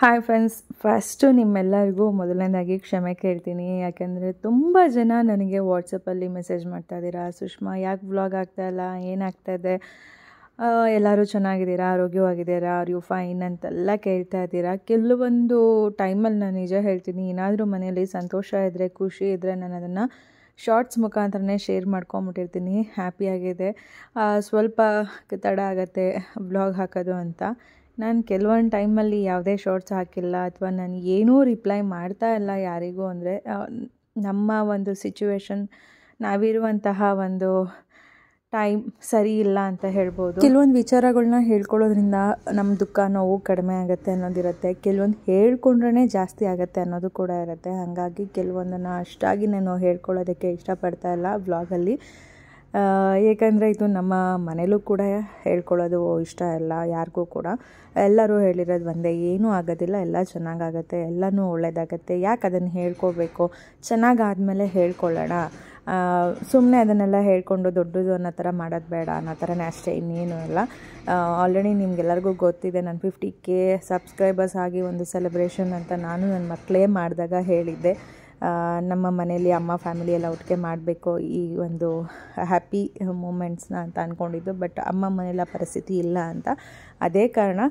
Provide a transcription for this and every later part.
Hi friends, first ನಿಮ್ಮೆಲ್ಲರಿಗೂ ಮೊದಲನೇದಾಗಿ ಕ್ಷಮೆ ಕೇಳ್ತೀನಿ. ಯಾಕೆಂದರೆ ತುಂಬ ಜನ ನನಗೆ ವಾಟ್ಸಪ್ಪಲ್ಲಿ ಮೆಸೇಜ್ ಮಾಡ್ತಾಯಿದ್ದೀರಾ, ಸುಷ್ಮಾ ಯಾಕೆ ವ್ಲಾಗ್ ಆಗ್ತಾಯಿಲ್ಲ, ಏನಾಗ್ತಾಯಿದೆ, ಎಲ್ಲರೂ ಚೆನ್ನಾಗಿದ್ದೀರಾ, ಆರೋಗ್ಯವಾಗಿದ್ದೀರಾ, ಆರ್ ಯು ಫೈನ್ ಅಂತೆಲ್ಲ ಕೇಳ್ತಾ ಇದ್ದೀರಾ. ಕೆಲವೊಂದು ಟೈಮಲ್ಲಿ ನಾನು ನಿಜ ಹೇಳ್ತೀನಿ, ಏನಾದರೂ ಮನೆಯಲ್ಲಿ ಸಂತೋಷ ಇದ್ದರೆ, ಖುಷಿ ಇದ್ದರೆ ನಾನು ಅದನ್ನು ಶಾರ್ಟ್ಸ್ ಮುಖಾಂತರನೇ ಶೇರ್ ಮಾಡ್ಕೊಂಬಿಟ್ಟಿರ್ತೀನಿ. ಹ್ಯಾಪಿಯಾಗಿದೆ, ಸ್ವಲ್ಪ ತಡ ಆಗುತ್ತೆ ವ್ಲಾಗ್ ಹಾಕೋದು ಅಂತ. ನಾನು ಕೆಲವೊಂದು ಟೈಮಲ್ಲಿ ಯಾವುದೇ ಶಾರ್ಟ್ಸ್ ಹಾಕಿಲ್ಲ ಅಥವಾ ನಾನು ಏನೂ ರಿಪ್ಲೈ ಮಾಡ್ತಾ ಇಲ್ಲ ಯಾರಿಗೂ. ಅಂದರೆ ನಮ್ಮ ಒಂದು ಸಿಚುವೇಶನ್, ನಾವಿರುವಂತಹ ಒಂದು ಟೈಮ್ ಸರಿ ಇಲ್ಲ ಅಂತ ಹೇಳ್ಬೋದು. ಕೆಲವೊಂದು ವಿಚಾರಗಳನ್ನ ಹೇಳ್ಕೊಳ್ಳೋದ್ರಿಂದ ನಮ್ಮ ದುಃಖ ನೋವು ಕಡಿಮೆ ಆಗುತ್ತೆ ಅನ್ನೋದಿರುತ್ತೆ, ಕೆಲವೊಂದು ಹೇಳ್ಕೊಂಡ್ರೇ ಜಾಸ್ತಿ ಆಗುತ್ತೆ ಅನ್ನೋದು ಕೂಡ ಇರುತ್ತೆ. ಹಾಗಾಗಿ ಕೆಲವೊಂದನ್ನು ಅಷ್ಟಾಗಿ ನಾನು ಹೇಳ್ಕೊಳ್ಳೋದಕ್ಕೆ ಇಷ್ಟಪಡ್ತಾ ಇಲ್ಲ ವ್ಲಾಗಲ್ಲಿ. ಏಕೆಂದರೆ ಇದು ನಮ್ಮ ಮನೇಲೂ ಕೂಡ ಹೇಳ್ಕೊಳ್ಳೋದು ಇಷ್ಟ ಇಲ್ಲ ಯಾರಿಗೂ ಕೂಡ. ಎಲ್ಲರೂ ಹೇಳಿರೋದು ಒಂದೇ, ಏನೂ ಆಗೋದಿಲ್ಲ, ಎಲ್ಲ ಚೆನ್ನಾಗಾಗತ್ತೆ, ಎಲ್ಲನೂ ಒಳ್ಳೆಯದಾಗತ್ತೆ, ಯಾಕೆ ಅದನ್ನು ಹೇಳ್ಕೊಬೇಕು, ಚೆನ್ನಾಗಾದಮೇಲೆ ಹೇಳ್ಕೊಳ್ಳೋಣ, ಸುಮ್ಮನೆ ಅದನ್ನೆಲ್ಲ ಹೇಳ್ಕೊಂಡು ದೊಡ್ಡದು ಅನ್ನೋ ಥರ ಮಾಡೋದು ಬೇಡ ಅನ್ನೋ ಥರನೇ ಅಷ್ಟೇ, ಇನ್ನೇನು ಇಲ್ಲ. ಆಲ್ರೆಡಿ ನಿಮಗೆಲ್ಲರಿಗೂ ಗೊತ್ತಿದೆ, ನಾನು 50K ಸಬ್ಸ್ಕ್ರೈಬರ್ಸ್ ಆಗಿ ಒಂದು ಸೆಲೆಬ್ರೇಷನ್ ಅಂತ ನಾನು ನನ್ನ ಮಕ್ಕಳೇ ಮಾಡಿದಾಗ ಹೇಳಿದ್ದೆ. ನಮ್ಮ ಮನೇಲಿ ಅಮ್ಮ ಫ್ಯಾಮಿಲಿ ಎಲ್ಲ ಒಟ್ಟಿಗೆ ಮಾಡಬೇಕು ಈ ಒಂದು ಹ್ಯಾಪಿ ಮೂಮೆಂಟ್ಸ್ನ ಅಂತ ಅಂದ್ಕೊಂಡಿದ್ದು. ಬಟ್ ಅಮ್ಮ ಮನೆಯಲ್ಲ ಪರಿಸ್ಥಿತಿ ಇಲ್ಲ ಅಂತ, ಅದೇ ಕಾರಣ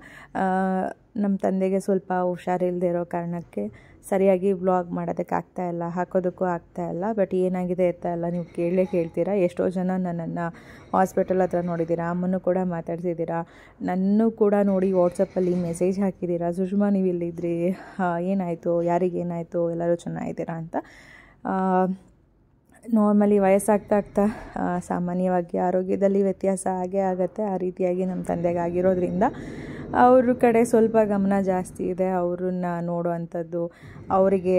ನಮ್ಮ ತಂದೆಗೆ ಸ್ವಲ್ಪ ಹುಷಾರಿಲ್ಲದೆ ಇರೋ ಕಾರಣಕ್ಕೆ ಸರಿಯಾಗಿ ವ್ಲಾಗ್ ಮಾಡೋದಕ್ಕೆ ಆಗ್ತಾಯಿಲ್ಲ, ಹಾಕೋದಕ್ಕೂ ಆಗ್ತಾಯಿಲ್ಲ. ಬಟ್ ಏನಾಗಿದೆ ಅಂತ ಎಲ್ಲ ನೀವು ಕೇಳ್ತೀರಾ. ಎಷ್ಟೋ ಜನ ನನ್ನನ್ನು ಹಾಸ್ಪಿಟಲ್ ಹತ್ರ ನೋಡಿದ್ದೀರಾ, ಅಮ್ಮನೂ ಕೂಡ ಮಾತಾಡ್ತಿದ್ದೀರಾ, ನನ್ನೂ ಕೂಡ ನೋಡಿ ವಾಟ್ಸಪ್ಪಲ್ಲಿ ಮೆಸೇಜ್ ಹಾಕಿದ್ದೀರಾ, ಸುಷ್ಮಾ ನೀವು ಇಲ್ಲಿದ್ರಿ, ಏನಾಯಿತು, ಯಾರಿಗೇನಾಯಿತು, ಎಲ್ಲರೂ ಚೆನ್ನಾಗಿದ್ದೀರಾ ಅಂತ. ನಾರ್ಮಲಿ ವಯಸ್ಸಾಗ್ತಾ ಸಾಮಾನ್ಯವಾಗಿ ಆರೋಗ್ಯದಲ್ಲಿ ವ್ಯತ್ಯಾಸ ಆಗೇ ಆಗುತ್ತೆ. ಆ ರೀತಿಯಾಗಿ ನಮ್ಮ ತಂದೆಗೆ ಆಗಿರೋದ್ರಿಂದ ಅವ್ರ ಕಡೆ ಸ್ವಲ್ಪ ಗಮನ ಜಾಸ್ತಿ ಇದೆ. ಅವ್ರನ್ನ ನೋಡುವಂಥದ್ದು, ಅವರಿಗೆ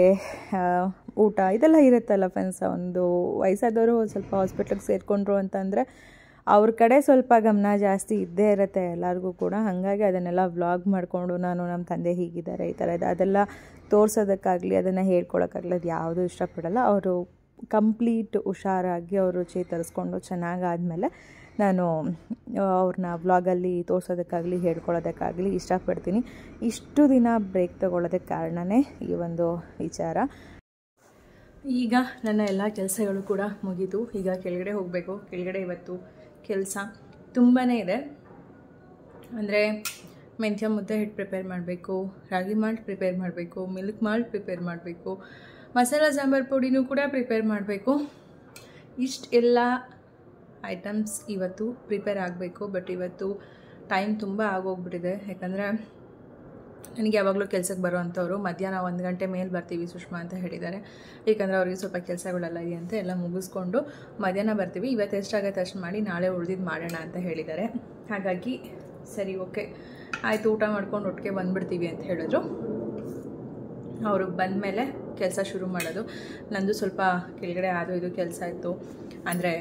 ಊಟ ಇದೆಲ್ಲ ಇರುತ್ತಲ್ಲ ಫ್ರೆಂಡ್ಸ್. ಒಂದು ವಯಸ್ಸಾದವರು ಸ್ವಲ್ಪ ಹಾಸ್ಪಿಟ್ಲಿಗೆ ಸೇರಿಕೊಂಡ್ರು ಅಂತಂದರೆ ಅವ್ರ ಕಡೆ ಸ್ವಲ್ಪ ಗಮನ ಜಾಸ್ತಿ ಇದ್ದೇ ಇರುತ್ತೆ ಎಲ್ಲರಿಗೂ ಕೂಡ. ಹಾಗಾಗಿ ಅದನ್ನೆಲ್ಲ ವ್ಲಾಗ್ ಮಾಡಿಕೊಂಡು ನಾನು ನಮ್ಮ ತಂದೆ ಹೀಗಿದ್ದಾರೆ, ಈ ಥರ ಇದೆ, ಅದೆಲ್ಲ ತೋರ್ಸೋದಕ್ಕಾಗಲಿ ಅದನ್ನು ಹೇಳ್ಕೊಳಕ್ಕಾಗಲಿ ಅದು ಯಾವುದೂ ಇಷ್ಟಪಡಲ್ಲ. ಅವರು ಕಂಪ್ಲೀಟ್ ಹುಷಾರಾಗಿ ಅವರು ಚೇತರಿಸ್ಕೊಂಡು ಚೆನ್ನಾಗಾದಮೇಲೆ ನಾನು ಅವ್ರನ್ನ ವ್ಲಾಗಲ್ಲಿ ತೋರ್ಸೋದಕ್ಕಾಗಲಿ ಹೇಳ್ಕೊಳ್ಳೋದಕ್ಕಾಗಲಿ ಇಷ್ಟಪಡ್ತೀನಿ. ಇಷ್ಟು ದಿನ ಬ್ರೇಕ್ ತೊಗೊಳ್ಳೋದಕ್ಕೆ ಕಾರಣವೇ ಈ ಒಂದು ವಿಚಾರ. ಈಗ ನನ್ನ ಎಲ್ಲ ಕೆಲಸಗಳು ಕೂಡ ಮುಗೀತು. ಈಗ ಕೆಳಗಡೆ ಹೋಗಬೇಕು. ಕೆಳಗಡೆ ಇವತ್ತು ಕೆಲಸ ತುಂಬಾ ಇದೆ. ಅಂದರೆ ಮೆಂತ್ಯ ಮುದ್ದೆ ಹಿಟ್ಟು ಪ್ರಿಪೇರ್ ಮಾಡಬೇಕು, ರಾಗಿ ಮಾಲ್ಟ್ ಪ್ರಿಪೇರ್ ಮಾಡಬೇಕು, ಮಿಲ್ಕ್ ಮಾಲ್ಟ್ ಪ್ರಿಪೇರ್ ಮಾಡಬೇಕು, ಮಸಾಲ ಸಾಂಬಾರು ಪುಡಿನೂ ಕೂಡ ಪ್ರಿಪೇರ್ ಮಾಡಬೇಕು. ಎಲ್ಲ ಐಟಮ್ಸ್ ಇವತ್ತು ಪ್ರಿಪೇರ್ ಆಗಬೇಕು. ಬಟ್ ಇವತ್ತು ಟೈಮ್ ತುಂಬ ಆಗೋಗ್ಬಿಟ್ಟಿದೆ. ಯಾಕಂದರೆ ನನಗೆ ಯಾವಾಗಲೂ ಕೆಲಸಕ್ಕೆ ಬರೋವಂಥವ್ರು ಮಧ್ಯಾಹ್ನ 1 ಗಂಟೆ ಮೇಲೆ ಬರ್ತೀವಿ ಸುಷ್ಮಾ ಅಂತ ಹೇಳಿದ್ದಾರೆ. ಏಕೆಂದರೆ ಅವ್ರಿಗೆ ಸ್ವಲ್ಪ ಕೆಲಸಗಳೆಲ್ಲ ಇದೆಯಂತೆ, ಎಲ್ಲ ಮುಗಿಸ್ಕೊಂಡು ಮಧ್ಯಾಹ್ನ ಬರ್ತೀವಿ. ಇವತ್ತು ಎಷ್ಟಾಗತ್ತೆ ಅಷ್ಟು ಮಾಡಿ ನಾಳೆ ಉಳಿದಿದ್ದು ಮಾಡೋಣ ಅಂತ ಹೇಳಿದ್ದಾರೆ. ಹಾಗಾಗಿ ಸರಿ ಓಕೆ ಆಯಿತು, ಊಟ ಮಾಡ್ಕೊಂಡು ಒಟ್ಟಿಗೆ ಬಂದುಬಿಡ್ತೀವಿ ಅಂತ ಹೇಳಿದ್ರು. ಅವರು ಬಂದಮೇಲೆ ಕೆಲಸ ಶುರು ಮಾಡೋದು. ನಂದು ಸ್ವಲ್ಪ ಕೆಳಗಡೆ ಅದು ಇದು ಕೆಲಸ ಇತ್ತು. ಅಂದರೆ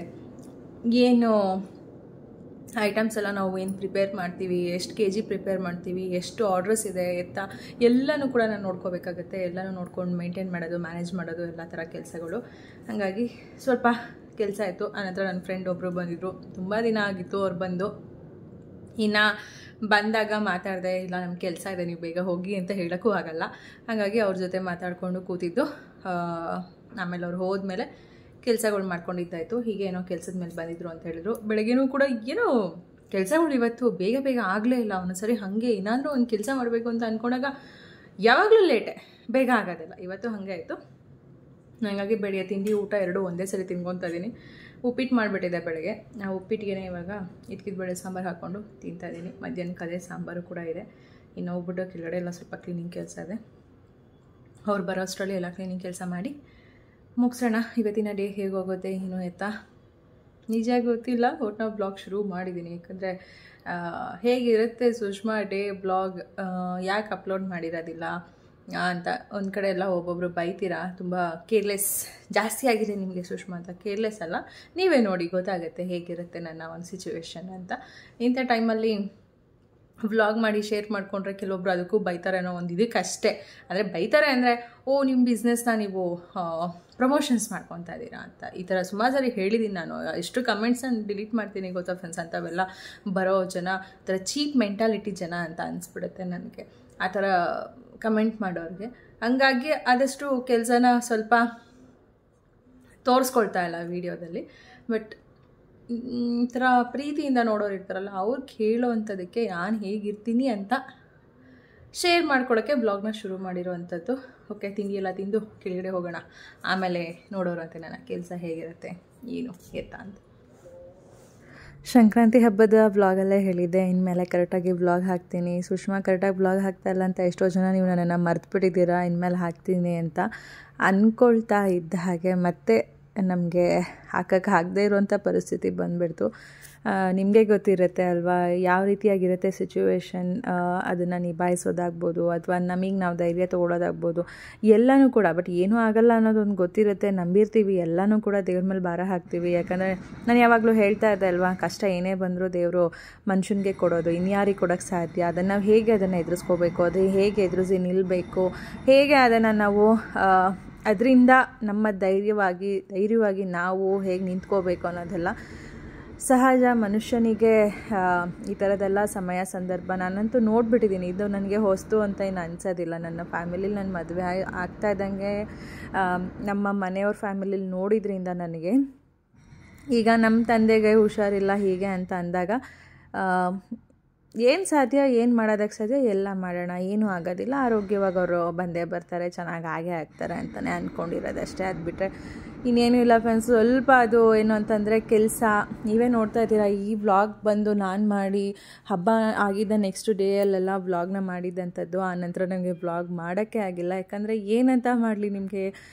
ಏನು ಐಟಮ್ಸ್ ಎಲ್ಲ ನಾವು ಏನು ಪ್ರಿಪೇರ್ ಮಾಡ್ತೀವಿ, ಎಷ್ಟು kg ಪ್ರಿಪೇರ್ ಮಾಡ್ತೀವಿ, ಎಷ್ಟು ಆರ್ಡ್ರಸ್ ಇದೆ ಎತ್ತ ಎಲ್ಲನೂ ಕೂಡ ನಾನು ನೋಡ್ಕೋಬೇಕಾಗತ್ತೆ. ಎಲ್ಲನೂ ನೋಡ್ಕೊಂಡು ಮೇಂಟೈನ್ ಮಾಡೋದು, ಮ್ಯಾನೇಜ್ ಮಾಡೋದು ಎಲ್ಲ ಥರ ಕೆಲಸಗಳು. ಹಾಗಾಗಿ ಸ್ವಲ್ಪ ಕೆಲಸ ಇತ್ತು. ಆನಂತರ ನನ್ನ ಫ್ರೆಂಡ್ ಒಬ್ಬರು ಬಂದಿದ್ದರು. ತುಂಬ ದಿನ ಆಗಿತ್ತು ಅವ್ರು ಬಂದು. ಇನ್ನು ಬಂದಾಗ ಮಾತಾಡಿದೆ, ಇಲ್ಲ ನಮ್ಮ ಕೆಲಸ ಇದೆ ನೀವು ಬೇಗ ಹೋಗಿ ಅಂತ ಹೇಳೋಕ್ಕೂ ಆಗಲ್ಲ. ಹಾಗಾಗಿ ಅವ್ರ ಜೊತೆ ಮಾತಾಡಿಕೊಂಡು ಕೂತಿದ್ದು. ಆಮೇಲೆ ಅವ್ರು ಹೋದ್ಮೇಲೆ ಕೆಲಸಗಳು ಮಾಡ್ಕೊಂಡಿದ್ದಾಯಿತು. ಹೀಗೆ ಏನೋ ಕೆಲಸದ ಮೇಲೆ ಬಂದಿದ್ರು ಅಂತ ಹೇಳಿದ್ರು. ಬೆಳಗ್ಗೆನೂ ಕೂಡ ಏನೋ ಕೆಲಸಗಳು ಇವತ್ತು ಬೇಗ ಆಗಲೇ ಇಲ್ಲ. ಒಂದೊಂದ್ಸರಿ ಹಾಗೆ ಏನಾದರೂ ಒಂದು ಕೆಲಸ ಮಾಡಬೇಕು ಅಂತ ಅಂದ್ಕೊಂಡಾಗ ಯಾವಾಗಲೂ ಲೇಟೆ, ಬೇಗ ಆಗೋದಿಲ್ಲ. ಇವತ್ತು ಹಾಗೆ ಆಯಿತು. ಹಾಗಾಗಿ ಬೆಳಗ್ಗೆ ತಿಂಡಿ ಊಟ ಎರಡೂ ಒಂದೇ ಸರಿ ತಿನ್ಕೊತಾ ಇದ್ದೀನಿ. ಉಪ್ಪಿಟ್ಟು ಮಾಡಿಬಿಟ್ಟಿದೆ ಬೆಳಗ್ಗೆ. ಆ ಉಪ್ಪಿಟ್ಟಿಗೆ ಇವಾಗ ಇದ್ಕಿದ ಬೇಳೆ ಸಾಂಬಾರು ಹಾಕ್ಕೊಂಡು ತಿಂತಾಯಿದ್ದೀನಿ. ಮಧ್ಯಾಹ್ನಕ್ಕೆ ಅದೇ ಸಾಂಬಾರು ಕೂಡ ಇದೆ. ಇನ್ನು ಹೋಗ್ಬಿಟ್ಟು ಕೆಳಗಡೆ ಎಲ್ಲ ಸ್ವಲ್ಪ ಕ್ಲೀನಿಂಗ್ ಕೆಲಸ ಇದೆ. ಅವ್ರು ಬರೋ ಅಷ್ಟರಲ್ಲಿ ಎಲ್ಲ ಕ್ಲೀನಿಂಗ್ ಕೆಲಸ ಮಾಡಿ ಮುಗಿಸೋಣ. ಇವತ್ತಿನ ಡೇ ಹೇಗೆ ಹೋಗುತ್ತೆ ಏನೋ ಎತ್ತಾ ನಿಜ ಗೊತ್ತಿಲ್ಲ. ಒಟ್ಟು ಬ್ಲಾಗ್ ಶುರು ಮಾಡಿದ್ದೀನಿ. ಯಾಕಂದರೆ ಹೇಗಿರುತ್ತೆ ಸುಷ್ಮಾ ಡೇ ಬ್ಲಾಗ್, ಯಾಕೆ ಅಪ್ಲೋಡ್ ಮಾಡಿರೋದಿಲ್ಲ ಅಂತ ಒಂದು ಕಡೆ ಎಲ್ಲ ಒಬ್ಬೊಬ್ಬರು ಬೈತೀರಾ, ತುಂಬ ಕೇರ್ಲೆಸ್ ಜಾಸ್ತಿ ಆಗಿದೆ ನಿಮಗೆ ಸುಷ್ಮಾ ಅಂತ. ಕೇರ್ಲೆಸ್ ಅಲ್ಲ, ನೀವೇ ನೋಡಿ ಗೊತ್ತಾಗುತ್ತೆ ಹೇಗಿರುತ್ತೆ ನನ್ನ ಒಂದು ಸಿಚುವೇಶನ್ ಅಂತ. ಇಂಥ ಟೈಮಲ್ಲಿ ವ್ಲಾಗ್ ಮಾಡಿ ಶೇರ್ ಮಾಡಿಕೊಂಡ್ರೆ ಕೆಲವೊಬ್ರು ಅದಕ್ಕೂ ಬೈತಾರೆ ಅನ್ನೋ ಒಂದು ಇದಕ್ಕಷ್ಟೇ. ಅಂದರೆ ಬೈತಾರೆ ಅಂದರೆ ನಿಮ್ಮ ಬಿಸ್ನೆಸ್ನ ನೀವು ಪ್ರಮೋಷನ್ಸ್ ಮಾಡ್ಕೊತಾ ಇದ್ದೀರಾ ಅಂತ ಈ ಥರ ಸುಮಾರು ಸರಿ ಹೇಳಿದ್ದೀನಿ ನಾನು. ಎಷ್ಟು ಕಮೆಂಟ್ಸನ್ನು ಡಿಲೀಟ್ ಮಾಡ್ತೀನಿ ಗೊತ್ತಾ ಫ್ರೆಂಡ್ಸ್. ಅಂಥವೆಲ್ಲ ಬರೋ ಜನ ಥರ ಚೀಪ್ ಮೆಂಟಾಲಿಟಿ ಜನ ಅಂತ ಅನಿಸ್ಬಿಡುತ್ತೆ ನನಗೆ. ಆ ಥರ ಕಮೆಂಟ್ ಮಾಡೋರಿಗೆ. ಹಂಗಾಗಿ ಆದಷ್ಟು ಕೆಲಸನ ಸ್ವಲ್ಪ ತೋರಿಸ್ಕೊಳ್ತಾ ಇಲ್ಲ ವೀಡಿಯೋದಲ್ಲಿ. ಬಟ್ ಈ ಥರ ಪ್ರೀತಿಯಿಂದ ನೋಡೋರು ಇರ್ತಾರಲ್ಲ, ಅವ್ರು ಕೇಳೋವಂಥದ್ದಕ್ಕೆ ನಾನು ಹೇಗಿರ್ತೀನಿ ಅಂತ ಶೇರ್ ಮಾಡ್ಕೊಳ್ಳೋಕ್ಕೆ ಬ್ಲಾಗ್ನ ಶುರು ಮಾಡಿರೋವಂಥದ್ದು. ಓಕೆ, ತಿಂಡಿ ಎಲ್ಲ ತಿಂದು ಕೆಳಗಡೆ ಹೋಗೋಣ, ಆಮೇಲೆ ನೋಡೋರಂತೆ ನನ್ನ ಕೆಲಸ ಹೇಗಿರುತ್ತೆ ಏನು ಎತ್ತ ಅಂತ. ಸಂಕ್ರಾಂತಿ ಹಬ್ಬದ ವ್ಲಾಗಲ್ಲೇ ಹೇಳಿದ್ದೆ, ಇನ್ಮೇಲೆ ಕರೆಕ್ಟಾಗಿ ವ್ಲಾಗ್ ಹಾಕ್ತೀನಿ. ಸುಷ್ಮಾ ಕರೆಕ್ಟಾಗಿ ವ್ಲಾಗ್ ಹಾಕ್ತಾಯಿಲ್ಲ ಅಂತ ಎಷ್ಟೋ ಜನ ನೀವು ನನ್ನನ್ನು ಮರ್ತುಬಿಟ್ಟಿದ್ದೀರಾ, ಇನ್ಮೇಲೆ ಹಾಕ್ತೀನಿ ಅಂತ ಅಂದ್ಕೊಳ್ತಾ ಇದ್ದ ಹಾಗೆ ಮತ್ತೆ ನಮಗೆ ಹಾಕದೇ ಇರುವಂಥ ಪರಿಸ್ಥಿತಿ ಬಂದುಬಿಡ್ತು. ನಿಮಗೆ ಗೊತ್ತಿರುತ್ತೆ ಅಲ್ವಾ ಯಾವ ರೀತಿಯಾಗಿರುತ್ತೆ ಸಿಚುವೇಶನ್, ಅದನ್ನು ನಿಭಾಯಿಸೋದಾಗ್ಬೋದು ಅಥವಾ ನಮಗೆ ನಾವು ಧೈರ್ಯ ತೊಗೊಳೋದಾಗ್ಬೋದು, ಎಲ್ಲನೂ ಕೂಡ. ಬಟ್ ಏನೂ ಆಗಲ್ಲ ಅನ್ನೋದೊಂದು ಗೊತ್ತಿರುತ್ತೆ, ನಂಬಿರ್ತೀವಿ, ಎಲ್ಲನೂ ಕೂಡ ದೇವ್ರ ಮೇಲೆ ಭಾರ ಹಾಕ್ತೀವಿ. ಯಾಕಂದರೆ ನಾನು ಯಾವಾಗಲೂ ಹೇಳ್ತಾ ಇದ್ದೆ ಅಲ್ವಾ, ಕಷ್ಟ ಏನೇ ಬಂದರೂ ದೇವರು ಮನುಷ್ಯನಿಗೆ ಕೊಡೋದು, ಇನ್ಯಾರಿಗೆ ಕೊಡೋಕ್ಕೆ ಸಾಧ್ಯ, ಅದನ್ನು ನಾವು ಹೇಗೆ ಅದನ್ನು ಎದುರಿಸ್ಕೋಬೇಕು, ಅದು ಹೇಗೆ ಎದುರಿಸಿ ನಿಲ್ಲಬೇಕು, ಹೇಗೆ ಅದನ್ನು ನಾವು ಅದರಿಂದ ನಮ್ಮ ಧೈರ್ಯವಾಗಿ ನಾವು ಹೇಗೆ ನಿಂತ್ಕೋಬೇಕು ಅನ್ನೋದೆಲ್ಲ ಸಹಜ. ಮನುಷ್ಯನಿಗೆ ಈ ಥರದ್ದೆಲ್ಲ ಸಮಯ ಸಂದರ್ಭ ನಾನಂತೂ ನೋಡಿಬಿಟ್ಟಿದ್ದೀನಿ. ಇದು ನನಗೆ ಹೊಸ್ತು ಅಂತ ಏನು ಅನಿಸೋದಿಲ್ಲ. ನನ್ನ ಫ್ಯಾಮಿಲಿಲಿ ನನ್ನ ಮದುವೆ ಆಗ್ತಾ ಇದ್ದಂಗೆ ನಮ್ಮ ಮನೆಯವ್ರ ಫ್ಯಾಮಿಲಿಲಿ ನೋಡಿದ್ರಿಂದ ನನಗೆ ಈಗ ನಮ್ಮ ತಂದೆಗೆ ಹುಷಾರಿಲ್ಲ ಹೀಗೆ ಅಂತ ಅಂದಾಗ ಏನು ಸಾಧ್ಯ, ಏನು ಮಾಡೋದಕ್ಕೆ ಸಾಧ್ಯ ಎಲ್ಲ ಮಾಡೋಣ, ಏನೂ ಆಗೋದಿಲ್ಲ, ಆರೋಗ್ಯವಾಗಿ ಅವರು ಬಂದೇ ಬರ್ತಾರೆ, ಚೆನ್ನಾಗಿ ಆಗೇ ಆಗ್ತಾರೆ ಅಂತಲೇ ಅಂದ್ಕೊಂಡಿರೋದಷ್ಟೇ. ಅದು ಬಿಟ್ಟರೆ ಇನ್ನೇನು ಇಲ್ಲ ಫ್ರೆಂಡ್ಸ್. ಸ್ವಲ್ಪ ಅದು ಏನು ಅಂತಂದರೆ ಕೆಲಸ, ನೀವೇ ನೋಡ್ತಾ ಇದ್ದೀರಾ. ಈ ವ್ಲಾಗ್ ಬಂದು ನಾನು ಮಾಡಿ ಹಬ್ಬ ಆಗಿದ್ದ ನೆಕ್ಸ್ಟ್ ಡೇಯಲ್ಲೆಲ್ಲ ವ್ಲಾಗ್ನ ಮಾಡಿದ್ದಂಥದ್ದು. ಆನಂತರ ನನಗೆ ವ್ಲಾಗ್ ಮಾಡೋಕ್ಕೆ ಆಗಿಲ್ಲ. ಯಾಕಂದರೆ ಏನಂತ ಮಾಡಲಿ, ನಿಮಗೆ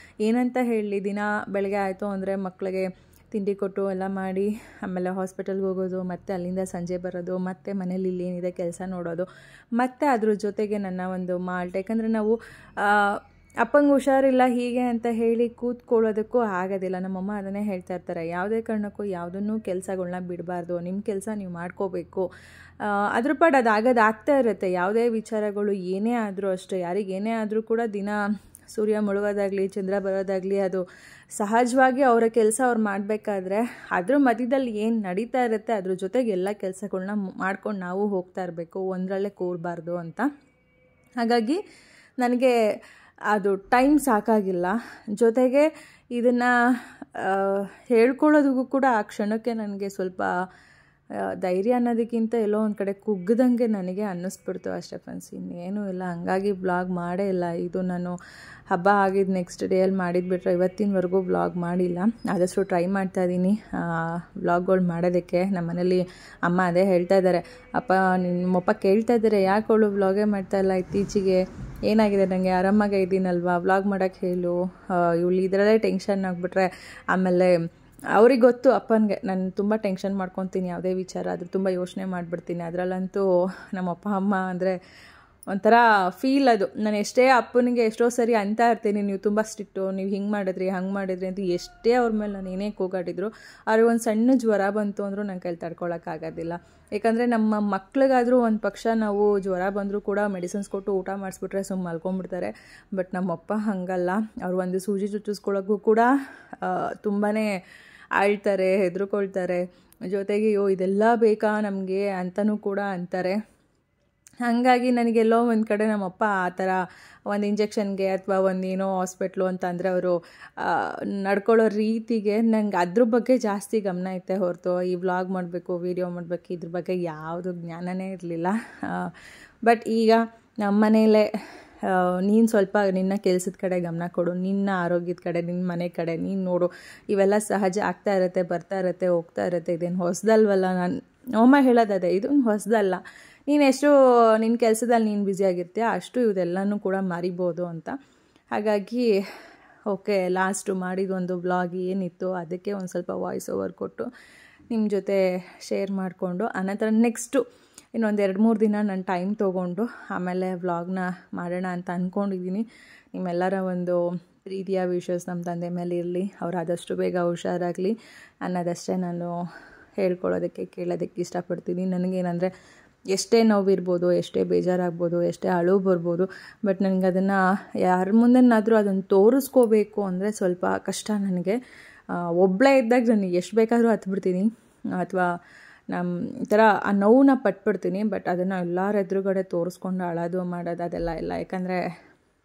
ಏನಂತ ಹೇಳಲಿ, ದಿನ ಬೆಳಗ್ಗೆ ಆಯಿತು ಅಂದರೆ ಮಕ್ಕಳಿಗೆ ತಿಂಡಿ ಕೊಟ್ಟು ಎಲ್ಲ ಮಾಡಿ ಆಮೇಲೆ ಹಾಸ್ಪಿಟಲ್ಗೆ ಹೋಗೋದು, ಮತ್ತು ಅಲ್ಲಿಂದ ಸಂಜೆ ಬರೋದು, ಮತ್ತು ಮನೇಲಿ ಇಲ್ಲಿ ಏನಿದೆ ಕೆಲಸ ನೋಡೋದು, ಮತ್ತು ಅದ್ರ ಜೊತೆಗೆ ನನ್ನ ಒಂದು ಮಾಲ್ಟ್. ಯಾಕಂದರೆ ನಾವು ಅಪ್ಪಂಗೆ ಹುಷಾರಿಲ್ಲ ಹೀಗೆ ಅಂತ ಹೇಳಿ ಕೂತ್ಕೊಳ್ಳೋದಕ್ಕೂ ಆಗೋದಿಲ್ಲ. ನಮ್ಮಮ್ಮ ಅದನ್ನೇ ಹೇಳ್ತಾ ಇರ್ತಾರೆ, ಯಾವುದೇ ಕಾರಣಕ್ಕೂ ಯಾವುದನ್ನು ಕೆಲಸಗಳನ್ನ ಬಿಡಬಾರ್ದು, ನಿಮ್ಮ ಕೆಲಸ ನೀವು ಮಾಡ್ಕೋಬೇಕು. ಅದ್ರ ಪಾಡು ಅದಾಗದಾಗ್ತಾ ಇರುತ್ತೆ. ಯಾವುದೇ ವಿಚಾರಗಳು ಏನೇ ಆದರೂ ಅಷ್ಟೇ, ಯಾರಿಗೇನೇ ಆದರೂ ಕೂಡ ದಿನ ಸೂರ್ಯ ಮುಳುಗೋದಾಗಲಿ ಚಂದ್ರ ಬರೋದಾಗಲಿ ಅದು ಸಹಜವಾಗಿ ಅವರ ಕೆಲಸ ಅವ್ರು ಮಾಡಬೇಕಾದ್ರೆ ಅದ್ರ ಮಧ್ಯದಲ್ಲಿ ಏನು ನಡೀತಾ ಇರುತ್ತೆ ಅದ್ರ ಜೊತೆಗೆ ಎಲ್ಲ ಕೆಲಸಗಳನ್ನ ಮಾಡ್ಕೊಂಡು ನಾವು ಹೋಗ್ತಾ ಇರಬೇಕು, ಒಂದರಲ್ಲೇ ಕೂರಬಾರ್ದು ಅಂತ. ಹಾಗಾಗಿ ನನಗೆ ಅದು ಟೈಮ್ ಸಾಕಾಗಿಲ್ಲ. ಜೊತೆಗೆ ಇದನ್ನು ಹೇಳ್ಕೊಳ್ಳೋದಕ್ಕೂ ಕೂಡ ಆ ಕ್ಷಣಕ್ಕೆ ನನಗೆ ಸ್ವಲ್ಪ ಧೈರ್ಯ ಅನ್ನೋದಕ್ಕಿಂತ ಎಲ್ಲೋ ಒಂದು ಕಡೆ ಕುಗ್ಗದಂಗೆ ನನಗೆ ಅನ್ನಿಸ್ಬಿಡ್ತು ಅಷ್ಟೇ ಫ್ರೆಂಡ್ಸ್, ಇನ್ನೇನೂ ಇಲ್ಲ. ಹಂಗಾಗಿ ವ್ಲಾಗ್ ಮಾಡೇ ಇಲ್ಲ. ಇದು ನಾನು ಹಬ್ಬ ಆಗಿದ್ದು ನೆಕ್ಸ್ಟ್ ಡೇಯಲ್ಲಿ ಮಾಡಿದ್ಬಿಟ್ರೆ ಇವತ್ತಿನವರೆಗೂ ವ್ಲಾಗ್ ಮಾಡಿಲ್ಲ. ಆದಷ್ಟು ಟ್ರೈ ಮಾಡ್ತಾಯಿದ್ದೀನಿ ವ್ಲಾಗ್ಗಳು ಮಾಡೋದಕ್ಕೆ. ನಮ್ಮ ಮನೇಲಿ ಅಮ್ಮ ಅದೇ ಹೇಳ್ತಾ ಇದ್ದಾರೆ, ಅಪ್ಪ ನಿಮ್ಮಪ್ಪ ಕೇಳ್ತಾ ಇದ್ದಾರೆ, ಯಾಕೆ ಅವಳು ವ್ಲಾಗೇ ಮಾಡ್ತಾಯಿಲ್ಲ ಇತ್ತೀಚೆಗೆ, ಏನಾಗಿದೆ, ನನಗೆ ಆರಾಮಾಗೆ ಇದ್ದೀನಲ್ವಾ, ವ್ಲಾಗ್ ಮಾಡೋಕ್ಕೆ ಹೇಳು, ಇವಳು ಇದರಲ್ಲೇ ಟೆನ್ಷನ್ ಆಗಿಬಿಟ್ರೆ ಆಮೇಲೆ ಅವ್ರಿಗೆ ಗೊತ್ತು ಅಪ್ಪನಿಗೆ ನಾನು ತುಂಬ ಟೆನ್ಷನ್ ಮಾಡ್ಕೊತೀನಿ ಯಾವುದೇ ವಿಚಾರ, ಅದು ತುಂಬ ಯೋಚನೆ ಮಾಡಿಬಿಡ್ತೀನಿ. ಅದರಲ್ಲಂತೂ ನಮ್ಮಪ್ಪ ಅಮ್ಮ ಅಂದರೆ ಒಂಥರ ಫೀಲ್ ಅದು. ನಾನು ಎಷ್ಟೇ ಅಪ್ಪನಿಗೆ ಎಷ್ಟೋ ಸರಿ ಅಂತ ಇರ್ತೀನಿ, ನೀವು ತುಂಬ ಸ್ಟ್ರಿಕ್ಟು, ನೀವು ಹಿಂಗೆ ಮಾಡಿದ್ರಿ ಹಂಗೆ ಮಾಡಿದ್ರಿ ಅಂತ ಎಷ್ಟೇ ಅವ್ರ ಮೇಲೆ ನಾನು ಏನೇ ಕೂಗಾಡಿದ್ರು, ಅವ್ರಿಗೆ ಒಂದು ಸಣ್ಣ ಜ್ವರ ಬಂತು ಅಂದರೂ ನನ್ನ ಕೈಲಿ ತಡ್ಕೊಳಕ್ಕಾಗೋದಿಲ್ಲ. ಯಾಕಂದರೆ ನಮ್ಮ ಮಕ್ಳಿಗಾದರೂ ಒಂದು ಪಕ್ಷ ನಾವು ಜ್ವರ ಬಂದರೂ ಕೂಡ ಮೆಡಿಸಿನ್ಸ್ ಕೊಟ್ಟು ಊಟ ಮಾಡಿಸ್ಬಿಟ್ರೆ ಸುಮ್ಮನೆ ಮಲ್ಕೊಂಡ್ಬಿಡ್ತಾರೆ. ಬಟ್ ನಮ್ಮಪ್ಪ ಹಾಗಲ್ಲ, ಅವ್ರು ಒಂದು ಸೂಜಿ ಚುಚ್ಚಿಸ್ಕೊಳ್ಳೋಕ್ಕೂ ಕೂಡ ತುಂಬಾ ಆಳ್ತಾರೆ, ಹೆದರ್ಕೊಳ್ತಾರೆ. ಜೊತೆಗೆ ಇದೆಲ್ಲ ಬೇಕಾ ನಮಗೆ ಅಂತಲೂ ಕೂಡ ಅಂತಾರೆ. ಹಾಗಾಗಿ ನನಗೆಲ್ಲೋ ಒಂದು ಕಡೆ ನಮ್ಮಪ್ಪ ಆ ಥರ ಒಂದು ಇಂಜೆಕ್ಷನ್ಗೆ ಅಥವಾ ಒಂದೇನೋ ಹಾಸ್ಪಿಟ್ಲು ಅಂತ ಅಂದರೆ ಅವರು ನಡ್ಕೊಳ್ಳೋ ರೀತಿಗೆ ನಂಗೆ ಅದ್ರ ಬಗ್ಗೆ ಜಾಸ್ತಿ ಗಮನ ಐತೆ ಹೊರತು ಈ ವ್ಲಾಗ್ ಮಾಡಬೇಕು ವೀಡಿಯೋ ಮಾಡಬೇಕು ಇದ್ರ ಬಗ್ಗೆ ಯಾವುದು ಜ್ಞಾನನೇ ಇರಲಿಲ್ಲ. ಬಟ್ ಈಗ ನಮ್ಮ ಮನೇಲೇ ನೀನು ಸ್ವಲ್ಪ ನಿನ್ನ ಕೆಲಸದ ಕಡೆ ಗಮನ ಕೊಡು, ನಿನ್ನ ಆರೋಗ್ಯದ ಕಡೆ, ನಿನ್ನ ಮನೆ ಕಡೆ ನೀನು ನೋಡು, ಇವೆಲ್ಲ ಸಹಜ ಆಗ್ತಾ ಇರುತ್ತೆ, ಬರ್ತಾ ಇರುತ್ತೆ, ಹೋಗ್ತಾ ಇರುತ್ತೆ, ಇದೇನು ಹೊಸದಲ್ವಲ್ಲ. ನಾನು ಅಮ್ಮ ಹೇಳೋದದೇ, ಇದನ್ನು ಹೊಸದಲ್ಲ, ನೀನು ಎಷ್ಟು ನಿನ್ನ ಕೆಲಸದಲ್ಲಿ ನೀನು ಬ್ಯುಸಿಯಾಗಿರ್ತೀಯ ಅಷ್ಟು ಇದೆಲ್ಲನೂ ಕೂಡ ಮರಿಬೋದು ಅಂತ. ಹಾಗಾಗಿ ಓಕೆ, ಲಾಸ್ಟು ಮಾಡಿದೊಂದು ವ್ಲಾಗ್ ಏನಿತ್ತು ಅದಕ್ಕೆ ಒಂದು ಸ್ವಲ್ಪ ವಾಯ್ಸ್ ಓವರ್ ಕೊಟ್ಟು ನಿಮ್ಮ ಜೊತೆ ಶೇರ್ ಮಾಡಿಕೊಂಡು ಆನಂತರ ನೆಕ್ಸ್ಟು ಇನ್ನೊಂದು 2-3 ದಿನ ನಾನು ಟೈಮ್ ತೊಗೊಂಡು ಆಮೇಲೆ ವ್ಲಾಗ್ನ ಮಾಡೋಣ ಅಂತ ಅಂದ್ಕೊಂಡಿದ್ದೀನಿ. ನಿಮ್ಮೆಲ್ಲರ ಒಂದು ಪ್ರೀತಿಯ ವಿಶ್ವಾಸ ನಮ್ಮ ತಂದೆ ಮೇಲೆ ಇರಲಿ, ಅವ್ರು ಆದಷ್ಟು ಬೇಗ ಹುಷಾರಾಗಲಿ ಅನ್ನೋದಷ್ಟೇ ನಾನು ಹೇಳ್ಕೊಳ್ಳೋದಕ್ಕೆ ಕೇಳೋದಕ್ಕೆ ಇಷ್ಟಪಡ್ತೀನಿ. ನನಗೇನಂದರೆ ಎಷ್ಟೇ ನೋವಿರ್ಬೋದು, ಎಷ್ಟೇ ಬೇಜಾರಾಗ್ಬೋದು, ಎಷ್ಟೇ ಅಳು ಬರ್ಬೋದು, ಬಟ್ ನನಗೆ ಅದನ್ನು ಯಾರ ಮುಂದೆನಾದರೂ ಅದನ್ನು ತೋರಿಸ್ಕೋಬೇಕು ಅಂದರೆ ಸ್ವಲ್ಪ ಕಷ್ಟ ನನಗೆ. ಒಬ್ಬಳೇ ಇದ್ದಾಗ ನಾನು ಎಷ್ಟು ಬೇಕಾದರೂ ಹತ್ಬಿಡ್ತೀನಿ, ಅಥವಾ ಈ ಥರ ಆ ನೋವನ್ನ ಪಟ್ಬಿಡ್ತೀನಿ. ಬಟ್ ಅದನ್ನು ಎಲ್ಲರ ಎದುರುಗಡೆ ತೋರಿಸ್ಕೊಂಡು ಅಳೋದು ಮಾಡೋದು ಅದೆಲ್ಲ ಇಲ್ಲ. ಯಾಕಂದರೆ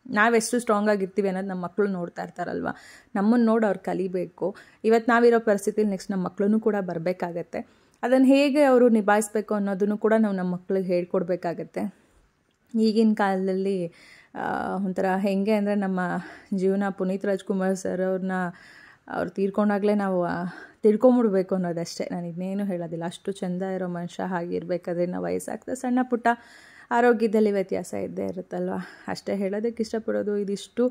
ನಾವೆಷ್ಟು ಸ್ಟ್ರಾಂಗ್ ಆಗಿರ್ತೀವಿ ಅನ್ನೋದು ನಮ್ಮ ಮಕ್ಕಳು ನೋಡ್ತಾ ಇರ್ತಾರಲ್ವ, ನಮ್ಮನ್ನು ನೋಡಿ ಅವ್ರು ಕಲಿಬೇಕು. ಇವತ್ತು ನಾವಿರೋ ಪರಿಸ್ಥಿತಿಲಿ ನೆಕ್ಸ್ಟ್ ನಮ್ಮ ಮಕ್ಕಳೂ ಕೂಡ ಬರಬೇಕಾಗತ್ತೆ. ಅದನ್ನು ಹೇಗೆ ಅವರು ನಿಭಾಯಿಸ್ಬೇಕು ಅನ್ನೋದನ್ನು ಕೂಡ ನಾವು ನಮ್ಮ ಮಕ್ಕಳಿಗೆ ಹೇಳ್ಕೊಡ್ಬೇಕಾಗತ್ತೆ. ಈಗಿನ ಕಾಲದಲ್ಲಿ ಒಂಥರ ಹೆಂಗೆ ಅಂದರೆ ನಮ್ಮ ಜೀವನ ಪುನೀತ್ ರಾಜ್ಕುಮಾರ್ ಸರ್ ಅವ್ರು ತೀರ್ಕೊಂಡಾಗಲೇ ನಾವು ತಿಳ್ಕೊಂಬಿಡ್ಬೇಕು ಅನ್ನೋದಷ್ಟೇ. ನಾನು ಇನ್ನೇನು ಹೇಳೋದಿಲ್ಲ. ಅಷ್ಟು ಚೆಂದ ಇರೋ ಮನುಷ್ಯ ಹಾಗಿರ್ಬೇಕಾದ್ರೆ ನಾವು ವಯಸ್ಸಾಗ್ತದೆ ಸಣ್ಣ ಪುಟ್ಟ ಆರೋಗ್ಯದಲ್ಲಿ ವ್ಯತ್ಯಾಸ ಇದ್ದೇ ಇರುತ್ತಲ್ವ, ಅಷ್ಟೇ ಹೇಳೋದಕ್ಕೆ ಇಷ್ಟಪಡೋದು. ಇದಿಷ್ಟು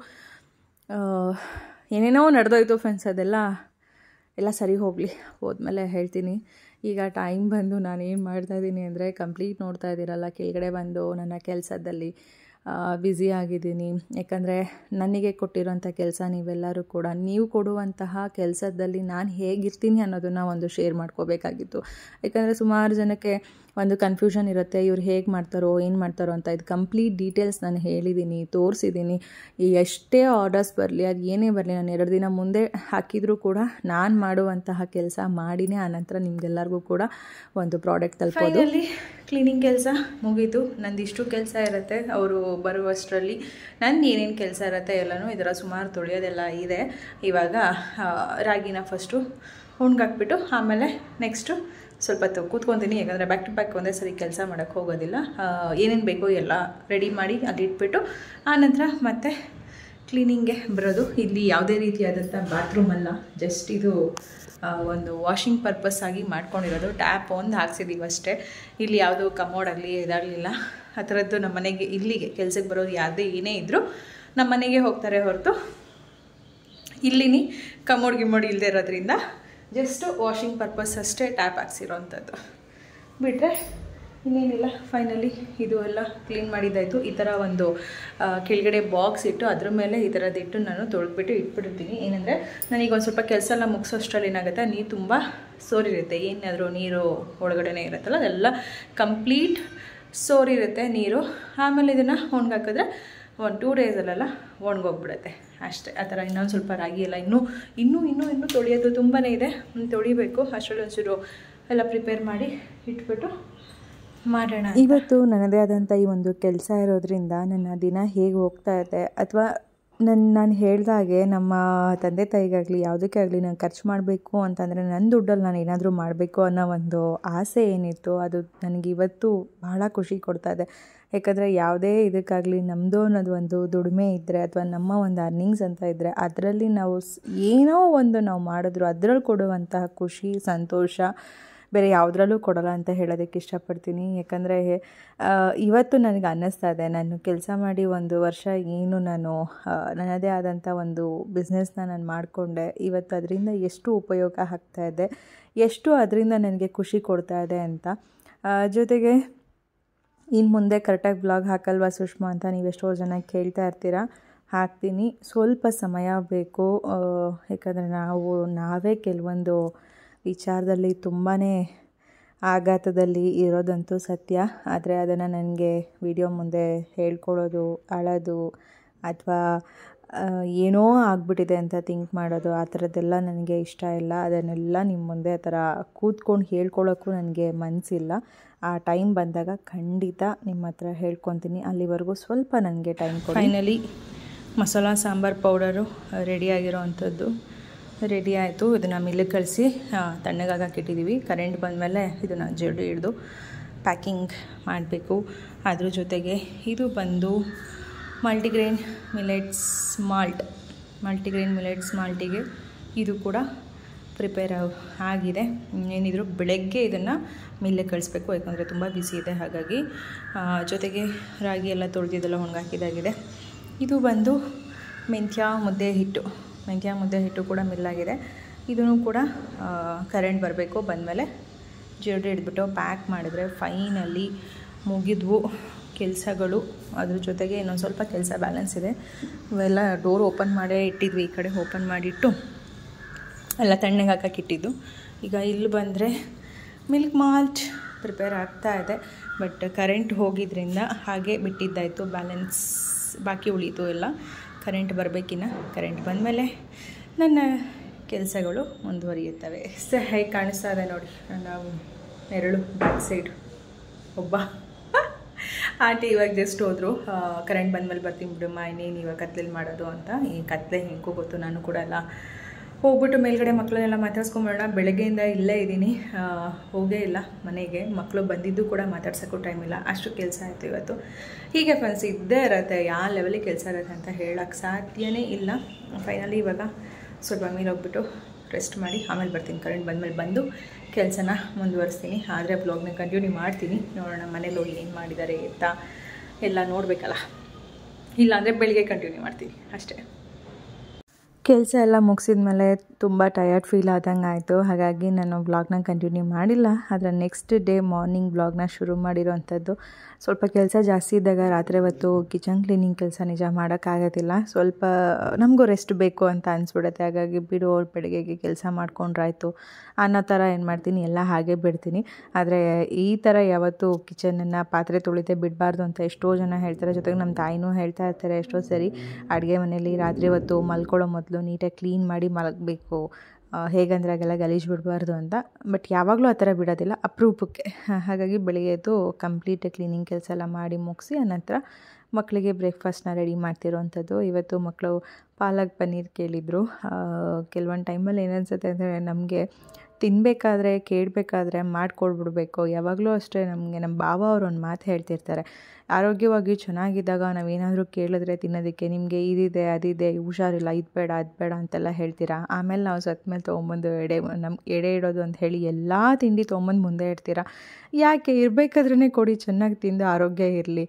ಏನೇನೋ ನಡೆದೋಯ್ತು ಫ್ರೆಂಡ್ಸ್, ಅದೆಲ್ಲ ಸರಿ ಹೋಗಲಿ, ಹೋದ್ಮೇಲೆ ಹೇಳ್ತೀನಿ. ಈಗ ಟೈಮ್ ಬಂದು ನಾನೇನು ಮಾಡ್ತಾಯಿದ್ದೀನಿ ಅಂದರೆ ಕಂಪ್ಲೀಟ್ ನೋಡ್ತಾ ಇದ್ದೀರಲ್ಲ, ಕೆಳಗಡೆ ಬಂದು ನನ್ನ ಕೆಲಸದಲ್ಲಿ ಬ್ಯುಸಿ ಆಗಿದ್ದೀನಿ. ಯಾಕಂದರೆ ನನಗೆ ಕೊಟ್ಟಿರೋಂಥ ಕೆಲಸ ನೀವೆಲ್ಲರೂ ಕೂಡ ನೀವು ಕೊಡುವಂತಹ ಕೆಲಸದಲ್ಲಿ ನಾನು ಹೇಗಿರ್ತೀನಿ ಅನ್ನೋದನ್ನು ಒಂದು ಶೇರ್ ಮಾಡ್ಕೋಬೇಕಾಗಿತ್ತು. ಯಾಕಂದರೆ ಸುಮಾರು ಜನಕ್ಕೆ ಒಂದು ಕನ್ಫ್ಯೂಷನ್ ಇರುತ್ತೆ, ಇವ್ರು ಹೇಗೆ ಮಾಡ್ತಾರೋ ಏನು ಮಾಡ್ತಾರೋ ಅಂತ. ಇದು ಕಂಪ್ಲೀಟ್ ಡೀಟೇಲ್ಸ್ ನಾನು ಹೇಳಿದ್ದೀನಿ, ತೋರಿಸಿದ್ದೀನಿ. ಎಷ್ಟೇ ಆರ್ಡರ್ಸ್ ಬರಲಿ, ಅದು ಏನೇ ಬರಲಿ, ನಾನು 2 ದಿನ ಮುಂದೆ ಹಾಕಿದರೂ ಕೂಡ ನಾನು ಮಾಡುವಂತಹ ಕೆಲಸ ಮಾಡಿನೇ ಆನಂತರ ನಿಮಗೆಲ್ಲರಿಗೂ ಕೂಡ ಒಂದು ಪ್ರಾಡಕ್ಟ್ ತಲುಪೋದು. ಫೈನಲಿ ಕ್ಲೀನಿಂಗ್ ಕೆಲಸ ಮುಗೀತು. ನಂದಿಷ್ಟು ಕೆಲಸ ಇರುತ್ತೆ ಅವರು ಬರುವಷ್ಟರಲ್ಲಿ. ನನ್ನ ಏನೇನು ಕೆಲಸ ಇರುತ್ತೆ ಎಲ್ಲನೂ ಇದರ ಸುಮಾರು ತೊಳೆಯೋದೆಲ್ಲ ಇದೆ. ಇವಾಗ ರಾಗಿನ ಫಸ್ಟು ಒಣಗಾಕ್ಬಿಟ್ಟು ಆಮೇಲೆ ನೆಕ್ಸ್ಟು ಸ್ವಲ್ಪ ಕೂತ್ಕೊತೀನಿ. ಯಾಕಂದರೆ ಬ್ಯಾಕ್ ಟು ಬ್ಯಾಕ್ ಒಂದೇ ಸರಿ ಕೆಲಸ ಮಾಡೋಕ್ಕೆ ಹೋಗೋದಿಲ್ಲ. ಏನೇನು ಬೇಕೋ ಎಲ್ಲ ರೆಡಿ ಮಾಡಿ ಅಲ್ಲಿಟ್ಬಿಟ್ಟು ಆನಂತರ ಮತ್ತೆ ಕ್ಲೀನಿಂಗ್ಗೆ ಬರೋದು. ಇಲ್ಲಿ ಯಾವುದೇ ರೀತಿಯಾದಂಥ ಬಾತ್ರೂಮ್ ಅಲ್ಲ, ಜಸ್ಟ್ ಇದು ಒಂದು ವಾಷಿಂಗ್ ಪರ್ಪಸ್ ಆಗಿ ಮಾಡ್ಕೊಂಡಿರೋದು. ಟ್ಯಾಪ್ ಒಂದು ಹಾಕ್ಸಿದ್ದೀವಿ ಅಷ್ಟೇ. ಇಲ್ಲಿ ಯಾವುದೋ ಕಮೋಡ್ ಆಗಲಿ ಇದಾಗಲಿಲ್ಲ ಆ ಥರದ್ದು. ನಮ್ಮ ಮನೆಗೆ ಇಲ್ಲಿಗೆ ಕೆಲಸಕ್ಕೆ ಬರೋದು ಯಾವುದೇ ಏನೇ ಇದ್ದರೂ ನಮ್ಮ ಮನೆಗೆ ಹೋಗ್ತಾರೆ ಹೊರತು ಇಲ್ಲಿನಿ ಕಮೋಡ್ ಗಿಮೋಡ್ ಇಲ್ಲದೆ ಇರೋದ್ರಿಂದ ಜಸ್ಟ್ ವಾಷಿಂಗ್ ಪರ್ಪಸ್ ಅಷ್ಟೇ ಟ್ಯಾಪ್ ಹಾಕ್ಸಿರೋವಂಥದ್ದು. ಬಿಟ್ಟರೆ ಇನ್ನೇನಿಲ್ಲ. ಫೈನಲಿ ಇದು ಎಲ್ಲ ಕ್ಲೀನ್ ಮಾಡಿದ್ದಾಯಿತು. ಈ ಥರ ಒಂದು ಕೆಳಗಡೆ ಬಾಕ್ಸ್ ಇಟ್ಟು ಅದ್ರ ಮೇಲೆ ಈ ಥರದ್ದಿಟ್ಟು ನಾನು ತೊಳೆದ್ಬಿಟ್ಟು ಇಟ್ಬಿಟ್ಟಿರ್ತೀನಿ. ಏನಂದರೆ ನನಗೆ ಒಂದು ಸ್ವಲ್ಪ ಕೆಲಸ ಎಲ್ಲ ಮುಗಿಸೋಷ್ಟರಲ್ಲಿ ಏನಾಗುತ್ತೆ, ನೀರು ತುಂಬ ಸೋರಿರುತ್ತೆ. ಏನಾದರೂ ನೀರು ಒಳಗಡೆ ಇರುತ್ತಲ್ಲ ಅದೆಲ್ಲ ಕಂಪ್ಲೀಟ್ ಸೋರಿರುತ್ತೆ ನೀರು. ಆಮೇಲೆ ಇದನ್ನು ಒಣಗಾಕಿದ್ರೆ 1-2 ಡೇಸಲ್ಲೆಲ್ಲ ಒಣಗೋಗ್ಬಿಡುತ್ತೆ ಅಷ್ಟೇ. ಆ ಥರ ಇನ್ನೊಂದು ಸ್ವಲ್ಪ ರಾಗಿ ಎಲ್ಲ ಇನ್ನೂ ತೊಳೆಯೋದು ತುಂಬಾ ಇದೆ, ತೊಳಿಬೇಕು. ಅಷ್ಟರಲ್ಲಿ ಒಂಚೂರು ಎಲ್ಲ ಪ್ರಿಪೇರ್ ಮಾಡಿ ಇಟ್ಬಿಟ್ಟು ಮಾಡೋಣ. ಇವತ್ತು ನನ್ನದೇ ಆದಂಥ ಈ ಒಂದು ಕೆಲಸ ಇರೋದ್ರಿಂದ ನನ್ನ ದಿನ ಹೇಗೆ ಹೋಗ್ತಾ ಇದೆ, ಅಥವಾ ನಾನು ಹೇಳ್ದಾಗೆ ನಮ್ಮ ತಂದೆ ತಾಯಿಗಾಗಲಿ ಯಾವುದಕ್ಕೆ ಆಗಲಿ ನಾನು ಖರ್ಚು ಮಾಡಬೇಕು ಅಂತಂದರೆ ನನ್ನ ದುಡ್ಡಲ್ಲಿ ನಾನು ಏನಾದರೂ ಮಾಡಬೇಕು ಅನ್ನೋ ಒಂದು ಆಸೆ ಏನಿತ್ತು ಅದು ನನಗೆ ಇವತ್ತು ಬಹಳ ಖುಷಿ ಕೊಡ್ತಾ ಇದೆ. ಯಾಕಂದರೆ ಯಾವುದೇ ಇದಕ್ಕಾಗಲಿ ನಮ್ಮದು ಅನ್ನೋದು ಒಂದು ದುಡಿಮೆ ಇದ್ದರೆ ಅಥವಾ ನಮ್ಮ ಒಂದು ಅರ್ನಿಂಗ್ಸ್ ಅಂತ ಇದ್ದರೆ ಅದರಲ್ಲಿ ನಾವು ಏನೋ ಒಂದು ನಾವು ಮಾಡಿದ್ರು ಅದರಲ್ಲಿ ಕೊಡುವಂತಹ ಖುಷಿ ಸಂತೋಷ ಬೇರೆ ಯಾವುದ್ರಲ್ಲೂ ಕೊಡೋಲ್ಲ ಅಂತ ಹೇಳೋದಕ್ಕೆ ಇಷ್ಟಪಡ್ತೀನಿ. ಯಾಕಂದರೆ ಇವತ್ತು ನನಗೆ ಅನ್ನಿಸ್ತಾ ಇದೆ, ನಾನು ಕೆಲಸ ಮಾಡಿ 1 ವರ್ಷ ಏನು ನಾನು ನನ್ನದೇ ಆದಂಥ ಒಂದು ಬಿಸ್ನೆಸ್ನ ನಾನು ಮಾಡಿಕೊಂಡೆ. ಇವತ್ತು ಅದರಿಂದ ಎಷ್ಟು ಉಪಯೋಗ ಆಗ್ತಾ ಇದೆ, ಎಷ್ಟು ಅದರಿಂದ ನನಗೆ ಖುಷಿ ಕೊಡ್ತಾ ಇದೆ ಅಂತ. ಜೊತೆಗೆ ಇನ್ನು ಮುಂದೆ ಕರೆಕ್ಟಾಗಿ ಬ್ಲಾಗ್ ಹಾಕಲ್ವಾ ಸುಷ್ಮಾ ಅಂತ ನೀವೆಷ್ಟೋ ಜನ ಕೇಳ್ತಾ ಇರ್ತೀರ. ಹಾಕ್ತೀನಿ, ಸ್ವಲ್ಪ ಸಮಯ ಬೇಕು. ಯಾಕಂದರೆ ನಾವೇ ಕೆಲವೊಂದು ವಿಚಾರದಲ್ಲಿ ತುಂಬಾ ಆಘಾತದಲ್ಲಿ ಇರೋದಂತೂ ಸತ್ಯ. ಆದರೆ ಅದನ್ನು ನನಗೆ ವಿಡಿಯೋ ಮುಂದೆ ಹೇಳ್ಕೊಳ್ಳೋದು, ಅಳೋದು ಅಥವಾ ಏನೋ ಆಗಿಬಿಟ್ಟಿದೆ ಅಂತ ಥಿಂಕ್ ಮಾಡೋದು ಆ ಥರದ್ದೆಲ್ಲ ನನಗೆ ಇಷ್ಟ ಇಲ್ಲ. ಅದನ್ನೆಲ್ಲ ನಿಮ್ಮ ಮುಂದೆ ಆ ಥರ ಕೂತ್ಕೊಂಡು ಹೇಳ್ಕೊಳ್ಳೋಕ್ಕೂ ನನಗೆ ಮನಸ್ಸಿಲ್ಲ. ಆ ಟೈಮ್ ಬಂದಾಗ ಖಂಡಿತ ನಿಮ್ಮ ಹತ್ರ ಹೇಳ್ಕೊತೀನಿ. ಅಲ್ಲಿವರೆಗೂ ಸ್ವಲ್ಪ ನನಗೆ ಟೈಮ್ ಕೊಡಿ. ಫೈನಲಿ ಮಸಾಲ ಸಾಂಬಾರು ಪೌಡರು ರೆಡಿಯಾಗಿರೋ ಅಂಥದ್ದು ರೆಡಿ ಆಯಿತು. ಇದನ್ನು ಮಿಲ್ಲಿಗೆ ಕಳಿಸಿ ತಣ್ಣಗಾಕಿಟ್ಟಿದ್ದೀವಿ. ಕರೆಂಟ್ ಬಂದಮೇಲೆ ಇದನ್ನು ಜಡಿ ಹಿಡಿದು ಪ್ಯಾಕಿಂಗ್ ಮಾಡಬೇಕು. ಅದ್ರ ಜೊತೆಗೆ ಇದು ಬಂದು ಮಲ್ಟಿಗ್ರೇನ್ ಮಿಲೆಟ್ಸ್ ಮಾಲ್ಟಿಗೆ ಇದು ಕೂಡ ಪ್ರಿಪೇರ್ ಆಗಿದೆ. ಏನಿದ್ರು ಬೆಳಗ್ಗೆ ಇದನ್ನು ಮಿಲ್ಲಿಗೆ ಕಳಿಸ್ಬೇಕು, ಯಾಕಂದರೆ ತುಂಬ ಬಿಸಿ ಇದೆ. ಹಾಗಾಗಿ ಜೊತೆಗೆ ರಾಗಿ ಎಲ್ಲ ತೊಳೆದಿದ್ದೆಲ್ಲ ಒಣಗಾಕಿದಾಗಿದೆ. ಇದು ಬಂದು ಮೆಂತ್ಯ ಮುದ್ದೆ ಹಿಟ್ಟು ಕೂಡ ಮಿಲ್ಲಾಗಿದೆ. ಇದನ್ನು ಕೂಡ ಕರೆಂಟ್ ಬರಬೇಕು. ಬಂದಮೇಲೆ ಜಡಿ ಹಿಡಿದ್ಬಿಟ್ಟು ಪ್ಯಾಕ್ ಮಾಡಿದ್ರೆ ಫೈನಲಿ ಮುಗಿದ್ವು ಕೆಲಸಗಳು. ಅದ್ರ ಜೊತೆಗೆ ಇನ್ನೊಂದು ಸ್ವಲ್ಪ ಕೆಲಸ ಬ್ಯಾಲೆನ್ಸ್ ಇದೆ. ಇವೆಲ್ಲ ಡೋರ್ ಓಪನ್ ಮಾಡೇ ಇಟ್ಟಿದ್ವಿ. ಈ ಕಡೆ ಓಪನ್ ಮಾಡಿಟ್ಟು ಎಲ್ಲ ತಣ್ಣಗೆ ಹಾಕಿಟ್ಟಿದ್ದು. ಈಗ ಇಲ್ಲಿ ಬಂದರೆ ಮಿಲ್ಕ್ ಮಾಲ್ಟ್ ಪ್ರಿಪೇರ್ ಆಗ್ತಾ ಇದೆ. ಬಟ್ ಕರೆಂಟ್ ಹೋಗಿದ್ರಿಂದ ಹಾಗೆ ಬಿಟ್ಟಿದ್ದಾಯಿತು. ಬ್ಯಾಲೆನ್ಸ್ ಬಾಕಿ ಉಳೀತು ಎಲ್ಲ. ಕರೆಂಟ್ ಬರಬೇಕಿನ್ನ. ಕರೆಂಟ್ ಬಂದಮೇಲೆ ನನ್ನ ಕೆಲಸಗಳು ಮುಂದುವರಿಯುತ್ತವೆ. ಹೇಗೆ ಕಾಣಿಸ್ತಾ ಇದೆ ನೋಡಿ ನನ್ನ ನೆರಳು ಬ್ಯಾಕ್ ಸೈಡ್ ಒಬ್ಬ ಆಂಟಿ ಇವಾಗ ಜಸ್ಟ್ ಹೋದರು. ಕರೆಂಟ್ ಬಂದಮೇಲೆ ಬರ್ತೀನಿ ಬಿಡಮ್ಮ, ಇನ್ನೇನು ಇವಾಗ ಕತ್ಲೆಲ್ಲಿ ಮಾಡೋದು ಅಂತ. ಈ ಕತ್ಲೆ ಹೆಂಗೂ ಗೊತ್ತು, ನಾನು ಕೂಡ ಎಲ್ಲ ಹೋಗ್ಬಿಟ್ಟು ಮೇಲ್ಗಡೆ ಮಕ್ಕಳನ್ನೆಲ್ಲ ಮಾತಾಡ್ಸ್ಕೊಂಬರೋಣ. ಬೆಳಗ್ಗೆಯಿಂದ ಇಲ್ಲೇ ಇದ್ದೀನಿ, ಹೋಗೇ ಇಲ್ಲ ಮನೆಗೆ. ಮಕ್ಕಳು ಬಂದಿದ್ದು ಕೂಡ ಮಾತಾಡ್ಸೋಕ್ಕೂ ಟೈಮ್ ಇಲ್ಲ, ಅಷ್ಟು ಕೆಲಸ ಆಯಿತು ಇವತ್ತು. ಹೀಗೆ ಫ್ರೆಂಡ್ಸ್ ಇದ್ದೇ ಇರುತ್ತೆ, ಯಾವ ಲೆವೆಲಿಗೆ ಕೆಲಸ ಇರುತ್ತೆ ಅಂತ ಹೇಳೋಕ್ಕೆ ಸಾಧ್ಯನೇ ಇಲ್ಲ. ಫೈನಲಿ ಇವಾಗ ಸ್ವಲ್ಪ ಮೇಲೆ ಹೋಗ್ಬಿಟ್ಟು ರೆಸ್ಟ್ ಮಾಡಿ ಆಮೇಲೆ ಬರ್ತೀನಿ. ಕರೆಂಟ್ ಬಂದಮೇಲೆ ಬಂದು ಕೆಲಸನ ಮುಂದುವರಿಸ್ತೀನಿ. ಆದರೆ ಬ್ಲಾಗ್ನ ಕಂಟಿನ್ಯೂ ಮಾಡ್ತೀನಿ. ನೋಡೋಣ ಮನೇಲಿ ಹೋಗಿ ಏನು ಮಾಡಿದ್ದಾರೆ ಅಂತ ಎಲ್ಲ ನೋಡಬೇಕಲ್ಲ. ಇಲ್ಲಾಂದರೆ ಬೆಳಿಗ್ಗೆ ಕಂಟಿನ್ಯೂ ಮಾಡ್ತೀನಿ ಅಷ್ಟೇ. ಕೆಲಸ ಎಲ್ಲ ಮುಗಿಸಿದ ಮೇಲೆ ತುಂಬ ಟಯರ್ಡ್ ಫೀಲ್ ಆದಂಗೆ ಆಯಿತು. ಹಾಗಾಗಿ ನಾನು ವ್ಲಾಗ್ನ ಕಂಟಿನ್ಯೂ ಮಾಡಿಲ್ಲ. ಆದರೆ ನೆಕ್ಸ್ಟ್ ಡೇ ಮಾರ್ನಿಂಗ್ ವ್ಲಾಗ್ನ ಶುರು ಮಾಡಿರೋವಂಥದ್ದು. ಸ್ವಲ್ಪ ಕೆಲಸ ಜಾಸ್ತಿ ಇದ್ದಾಗ ರಾತ್ರಿ ಹೊತ್ತು ಕಿಚನ್ ಕ್ಲೀನಿಂಗ್ ಕೆಲಸ ನಿಜ ಮಾಡೋಕ್ಕಾಗೋದಿಲ್ಲ. ಸ್ವಲ್ಪ ನಮಗೂ ರೆಸ್ಟ್ ಬೇಕು ಅಂತ ಅನಿಸ್ಬಿಡುತ್ತೆ. ಹಾಗಾಗಿ ಬಿಡು ಬೆಳಗ್ಗೆಗೆ ಕೆಲಸ ಮಾಡ್ಕೊಂಡ್ರಾಯ್ತು ಅನ್ನೋ ಥರ ಏನು ಮಾಡ್ತೀನಿ, ಎಲ್ಲ ಹಾಗೆ ಬಿಡ್ತೀನಿ. ಆದರೆ ಈ ಥರ ಯಾವತ್ತೂ ಕಿಚನನ್ನು ಪಾತ್ರೆ ತೊಳಿತೆ ಬಿಡಬಾರ್ದು ಅಂತ ಎಷ್ಟೋ ಜನ ಹೇಳ್ತಾರೆ. ಜೊತೆಗೆ ನಮ್ಮ ತಾಯಿನೂ ಹೇಳ್ತಾ ಇರ್ತಾರೆ ಎಷ್ಟೋ ಸರಿ, ಅಡುಗೆ ಮನೆಯಲ್ಲಿ ರಾತ್ರಿ ಹೊತ್ತು ಮಲ್ಕೊಳ್ಳೋ ಮೊದಲು ನೀಟಾಗಿ ಕ್ಲೀನ್ ಮಾಡಿ ಮಲಗಬೇಕು, ಹೇಗಂದರೆ ಆಗೆಲ್ಲ ಗಲೀಜು ಬಿಡಬಾರ್ದು ಅಂತ. ಬಟ್ ಯಾವಾಗಲೂ ಆ ಥರ ಬಿಡೋದಿಲ್ಲ, ಅಪರೂಪಕ್ಕೆ. ಹಾಗಾಗಿ ಬೆಳಿಗ್ಗೆ ಎದ್ದು ಕಂಪ್ಲೀಟ್ ಕ್ಲೀನಿಂಗ್ ಕೆಲಸ ಎಲ್ಲ ಮಾಡಿ ಮುಗಿಸಿ ಆನಂತರ ಮಕ್ಕಳಿಗೆ ಬ್ರೇಕ್ಫಾಸ್ಟ್ನ ರೆಡಿ ಮಾಡ್ತಿರೋವಂಥದ್ದು. ಇವತ್ತು ಮಕ್ಕಳು ಪಾಲಕ್ ಪನ್ನೀರ್ ಕೇಳಿದರು. ಕೆಲವೊಂದು ಟೈಮಲ್ಲಿ ಏನನ್ಸುತ್ತೆ ಅಂದರೆ, ನಮಗೆ ತಿನ್ನಬೇಕಾದ್ರೆ ಕೇಳಬೇಕಾದ್ರೆ ಮಾಡಿಕೊಡ್ಬಿಡ್ಬೇಕು. ಯಾವಾಗಲೂ ಅಷ್ಟೇ ನಮಗೆ ನಮ್ಮ ಭಾವ ಅವರು ಒಂದು ಮಾತು ಹೇಳ್ತಿರ್ತಾರೆ, ಆರೋಗ್ಯವಾಗಿ ಚೆನ್ನಾಗಿದ್ದಾಗ ನಾವೇನಾದರೂ ಕೇಳಿದ್ರೆ ತಿನ್ನೋದಕ್ಕೆ ನಿಮಗೆ ಇದಿದೆ ಅದಿದೆ, ಹುಷಾರಿಲ್ಲ, ಇದು ಬೇಡ ಅದು ಬೇಡ ಅಂತೆಲ್ಲ ಹೇಳ್ತೀರಾ. ಆಮೇಲೆ ನಾವು ಸತ್ತ ಮೇಲೆ ತೊಗೊಂಬಂದು ಎಡೆ ಇಡೋದು ಅಂತ ಹೇಳಿ ಎಲ್ಲ ತಿಂಡಿ ತೊಗೊಂಬಂದು ಮುಂದೆ ಇಡ್ತೀರಾ. ಯಾಕೆ? ಇರಬೇಕಾದ್ರೇ ಕೊಡಿ, ಚೆನ್ನಾಗಿ ತಿಂದು ಆರೋಗ್ಯ ಇರಲಿ.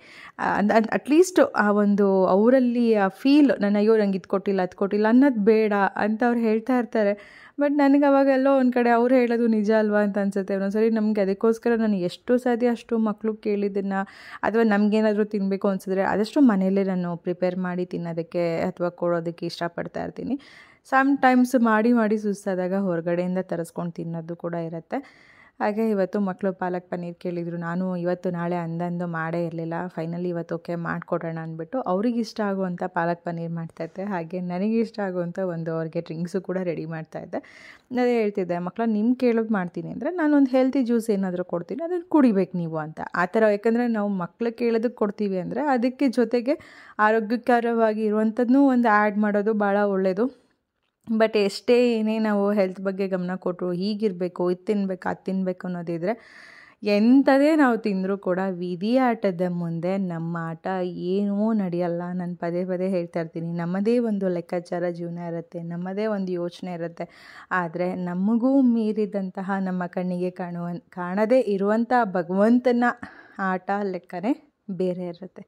ಅಟ್ಲೀಸ್ಟ್ ಆ ಒಂದು ಅವರಲ್ಲಿ ಆ ಫೀಲ್, ಅಯ್ಯೋ ನಂಗೆ ಇದು ಕೊಟ್ಟಿಲ್ಲ ಅದು ಕೊಟ್ಟಿಲ್ಲ ಅನ್ನೋದು ಬೇಡ ಅಂತ ಅವ್ರು ಹೇಳ್ತಾ ಇರ್ತಾರೆ. ಬಟ್ ನನಗೆ ಅವಾಗೆಲ್ಲೋ ಒಂದು ಕಡೆ ಅವ್ರು ಹೇಳೋದು ನಿಜ ಅಲ್ವಾ ಅಂತ ಅನಿಸುತ್ತೆ. ಒಂದೊಂದ್ಸರಿ ನಮಗೆ ಅದಕ್ಕೋಸ್ಕರ ನಾನು ಎಷ್ಟು ಸಾಧ್ಯ ಅಷ್ಟು ಮಕ್ಕಳು ಕೇಳಿದ್ದನ್ನು ಅಥವಾ ನಮಗೇನಾದರೂ ತಿನ್ನಬೇಕು ಅನಿಸಿದ್ರೆ ಆದಷ್ಟು ಮನೆಯಲ್ಲೇ ನಾನು ಪ್ರಿಪೇರ್ ಮಾಡಿ ತಿನ್ನೋದಕ್ಕೆ ಅಥವಾ ಕೊಡೋದಕ್ಕೆ ಇಷ್ಟಪಡ್ತಾ ಇರ್ತೀನಿ. ಸಮ್ಟೈಮ್ಸ್ ಮಾಡಿ ಸುಸ್ತಾದಾಗ ಹೊರಗಡೆಯಿಂದ ತರಿಸ್ಕೊಂಡು ತಿನ್ನೋದು ಕೂಡ ಇರುತ್ತೆ. ಹಾಗೆ ಇವತ್ತು ಮಕ್ಕಳು ಪಾಲಕ್ ಪನ್ನೀರ್ ಕೇಳಿದರು. ನಾನು ಇವತ್ತು ನಾಳೆ ಅಂದಂದು ಮಾಡೇ ಇರಲಿಲ್ಲ. ಫೈನಲಿ ಇವತ್ತು ಓಕೆ ಮಾಡಿಕೊಡೋಣ ಅಂದ್ಬಿಟ್ಟು ಅವ್ರಿಗೆ ಇಷ್ಟ ಆಗುವಂಥ ಪಾಲಕ್ ಪನ್ನೀರ್ ಮಾಡ್ತಾಯಿದ್ದೆ. ಹಾಗೆ ನನಗೆ ಇಷ್ಟ ಆಗುವಂಥ ಒಂದು ಅವ್ರಿಗೆ ಡ್ರಿಂಕ್ಸು ಕೂಡ ರೆಡಿ ಮಾಡ್ತಾಯಿದ್ದೆ. ಅದೇ ಹೇಳ್ತಿದ್ದೆ, ಮಕ್ಕಳ ನಿಮ್ಗೆ ಕೇಳೋದು ಮಾಡ್ತೀನಿ ಅಂದರೆ ನಾನೊಂದು ಹೆಲ್ತಿ ಜ್ಯೂಸ್ ಏನಾದರೂ ಕೊಡ್ತೀನಿ, ಅದನ್ನು ಕುಡಿಬೇಕು ನೀವು ಅಂತ. ಆ ಥರ, ಯಾಕಂದರೆ ನಾವು ಮಕ್ಕಳು ಕೇಳೋದಕ್ಕೆ ಕೊಡ್ತೀವಿ ಅಂದರೆ ಅದಕ್ಕೆ ಜೊತೆಗೆ ಆರೋಗ್ಯಕರವಾಗಿ ಇರುವಂಥದ್ದನ್ನೂ ಒಂದು ಆ್ಯಡ್ ಮಾಡೋದು ಭಾಳ ಒಳ್ಳೆಯದು. ಬಟ್ ಎಷ್ಟೇ ಏನೇ ನಾವು ಹೆಲ್ತ್ ಬಗ್ಗೆ ಗಮನ ಕೊಟ್ಟರು, ಹೀಗಿರಬೇಕು, ಇದು ತಿನ್ನಬೇಕು ಅದು ತಿನ್ನಬೇಕು ಅನ್ನೋದಿದ್ರೆ ಎಂಥದೇ ನಾವು ತಿಂದರೂ ಕೂಡ ವಿಧಿ ಆಟದ ಮುಂದೆ ನಮ್ಮ ಆಟ ಏನೂ ನಡೆಯಲ್ಲ. ನಾನು ಪದೇ ಪದೇ ಹೇಳ್ತಾ ಇರ್ತೀನಿ, ನಮ್ಮದೇ ಒಂದು ಲೆಕ್ಕಾಚಾರ ಜೀವನ ಇರುತ್ತೆ, ನಮ್ಮದೇ ಒಂದು ಯೋಚನೆ ಇರುತ್ತೆ. ಆದರೆ ನಮಗೂ ಮೀರಿದಂತಹ ನಮ್ಮ ಕಣ್ಣಿಗೆ ಕಾಣದೇ ಇರುವಂಥ ಭಗವಂತನ ಆಟ ಲೆಕ್ಕನೇ ಬೇರೆ ಇರುತ್ತೆ.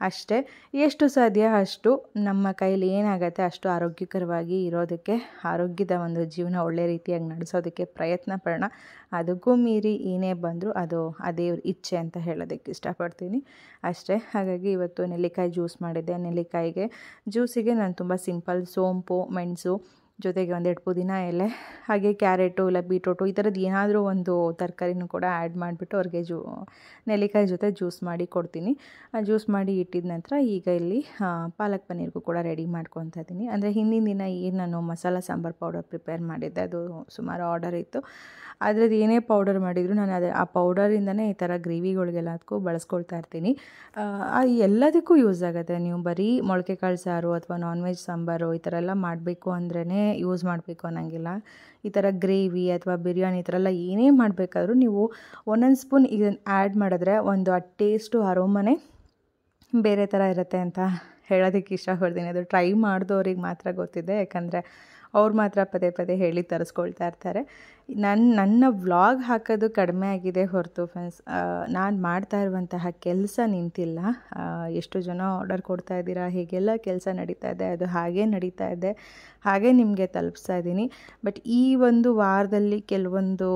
ಅಷ್ಟೇ, ಎಷ್ಟು ಸಾಧ್ಯ ಅಷ್ಟು ನಮ್ಮ ಕೈಲಿ ಏನಾಗುತ್ತೆ ಅಷ್ಟು ಆರೋಗ್ಯಕರವಾಗಿ ಇರೋದಕ್ಕೆ, ಆರೋಗ್ಯದ ಒಂದು ಜೀವನ ಒಳ್ಳೆ ರೀತಿಯಾಗಿ ನಡೆಸೋದಕ್ಕೆ ಪ್ರಯತ್ನ ಪಡೋಣ. ಅದಕ್ಕೂ ಮೀರಿ ಏನೇ ಬಂದರೂ ಅದು ಆ ದೇವ್ರ ಇಚ್ಛೆ ಅಂತ ಹೇಳೋದಕ್ಕೆ ಇಷ್ಟಪಡ್ತೀನಿ ಅಷ್ಟೇ. ಹಾಗಾಗಿ ಇವತ್ತು ನೆಲ್ಲಿಕಾಯಿ ಜ್ಯೂಸ್ ಮಾಡಿದ್ದೆ. ನೆಲ್ಲಿಕಾಯಿಗೆ ಜ್ಯೂಸಿಗೆ ನಾನು ತುಂಬ ಸಿಂಪಲ್ ಸೋಂಪು, ಮೆಣಸು, ಜೊತೆಗೆ ಒಂದೆರಡು ಪುದೀನ ಎಲೆ, ಹಾಗೆ ಕ್ಯಾರೆಟು ಇಲ್ಲ ಬೀಟ್ರೋಟು ಈ ಥರದ್ದು ಏನಾದರೂ ಒಂದು ತರಕಾರಿನೂ ಕೂಡ ಆ್ಯಡ್ ಮಾಡಿಬಿಟ್ಟು ಅವ್ರಿಗೆ ನೆಲ್ಲಿಕಾಯಿ ಜೊತೆ ಜ್ಯೂಸ್ ಮಾಡಿ ಕೊಡ್ತೀನಿ. ಜ್ಯೂಸ್ ಮಾಡಿ ಇಟ್ಟಿದ ನಂತರ ಈಗ ಇಲ್ಲಿ ಪಾಲಕ್ ಪನ್ನೀರ್ಗೂ ಕೂಡ ರೆಡಿ ಮಾಡ್ಕೊತಾ ಇದ್ದೀನಿ. ಅಂದರೆ ಹಿಂದಿನ ದಿನ ಏನು ನಾನು ಮಸಾಲ ಸಾಂಬಾರು ಪೌಡರ್ ಪ್ರಿಪೇರ್ ಮಾಡಿದ್ದೆ, ಅದು ಸುಮಾರು ಆರ್ಡರ್ ಇತ್ತು. ಅದ್ರದ್ದು ಏನೇ ಪೌಡರ್ ಮಾಡಿದರೂ ನಾನು ಆ ಪೌಡರಿಂದನೇ ಈ ಥರ ಗ್ರೇವಿಗಳಿಗೆಲ್ಲದಕ್ಕೂ ಬಳಸ್ಕೊಳ್ತಾ ಇರ್ತೀನಿ. ಎಲ್ಲದಕ್ಕೂ ಯೂಸ್ ಆಗುತ್ತೆ. ನೀವು ಬರೀ ಮೊಳಕೆ ಕಾಳು ಸಾರು ಅಥವಾ ನಾನ್ ವೆಜ್ ಸಾಂಬಾರು ಈ ಥರ ಎಲ್ಲ ಮಾಡಬೇಕು ಅಂದ್ರೇ ಯೂಸ್ ಮಾಡಬೇಕು ಅನ್ನೋಂಗಿಲ್ಲ. ಈ ಥರ ಗ್ರೇವಿ ಅಥವಾ ಬಿರಿಯಾನಿ ಈ ಥರ ಎಲ್ಲ ಏನೇ ಮಾಡಬೇಕಾದ್ರೂ ನೀವು ಒಂದೊಂದು ಸ್ಪೂನ್ ಇದನ್ನು ಆ್ಯಡ್ ಮಾಡಿದ್ರೆ ಒಂದು ಆ ಟೇಸ್ಟು ಅರೋಮನೆ ಬೇರೆ ಥರ ಇರುತ್ತೆ ಅಂತ ಹೇಳೋದಕ್ಕೆ ಇಷ್ಟಪಡ್ತೀನಿ. ಅದು ಟ್ರೈ ಮಾಡಿದವ್ರಿಗೆ ಮಾತ್ರ ಗೊತ್ತಿದೆ, ಯಾಕಂದರೆ ಅವ್ರು ಮಾತ್ರ ಪದೇ ಪದೇ ಹೇಳಿ ತರಿಸ್ಕೊಳ್ತಾ ಇರ್ತಾರೆ. ನನ್ನ ವ್ಲಾಗ್ ಹಾಕೋದು ಕಡಿಮೆ ಆಗಿದೆ ಹೊರತು ಫ್ರೆಂಡ್ಸ್, ನಾನು ಮಾಡ್ತಾ ಇರುವಂತಹ ಕೆಲಸ ನಿಂತಿಲ್ಲ. ಎಷ್ಟು ಜನ ಆರ್ಡರ್ ಕೊಡ್ತಾ ಇದ್ದೀರಾ, ಹೀಗೆಲ್ಲ ಕೆಲಸ ನಡೀತಾ ಇದೆ, ಅದು ಹಾಗೇ ನಡೀತಾ ಇದೆ, ಹಾಗೇ ನಿಮಗೆ ತಲುಪಿಸ್ತಾ ಇದ್ದೀನಿ. ಬಟ್ ಈ ಒಂದು ವಾರದಲ್ಲಿ ಕೆಲವೊಂದು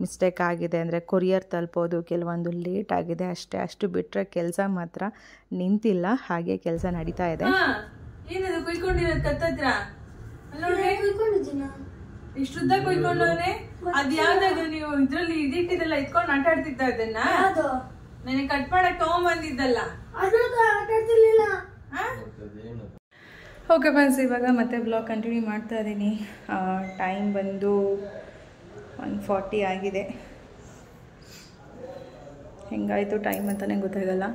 ಮಿಸ್ಟೇಕ್ ಆಗಿದೆ, ಅಂದರೆ ಕೊರಿಯರ್ ತಲುಪೋದು ಕೆಲವೊಂದು ಲೇಟ್ ಆಗಿದೆ ಅಷ್ಟೇ. ಅಷ್ಟು ಬಿಟ್ಟರೆ ಕೆಲಸ ಮಾತ್ರ ನಿಂತಿಲ್ಲ, ಹಾಗೆ ಕೆಲಸ ನಡೀತಾ ಇದೆ. ಏನದು ಕುಯ್ಕೊಂಡಿರೋದು ಕತ್ತತ್ರ ಇಷ್ಟುದ್ದ ಕುಯ್ಕೊಂಡವನೆ? ಅದ್ ಯಾವ್ದು ನೀವು ಇದ್ರಲ್ಲಿ ಇದಿಟ್ಟಿದೆಲ್ಲ ಇಟ್ಕೊಂಡು ಆಟ ಆಡ್ತಿದ್ದ? ಅದನ್ನ ನನಗೆ ಕಟ್ ಮಾಡಕ್ ತಗೊಂಡ್ಬಂದಿದ್ದಲ್ಲ. ಓಕೆ ಫ್ರೆಂಡ್ಸ್, ಇವಾಗ ಮತ್ತೆ ಬ್ಲಾಗ್ ಕಂಟಿನ್ಯೂ ಮಾಡ್ತಾ ಇದ್ದೀನಿ. ಟೈಮ್ ಬಂದು 1:40 ಆಗಿದೆ. ಹೆಂಗಾಯಿತು ಟೈಮ್ ಅಂತಲೇ ಗೊತ್ತಾಗಲ್ಲ,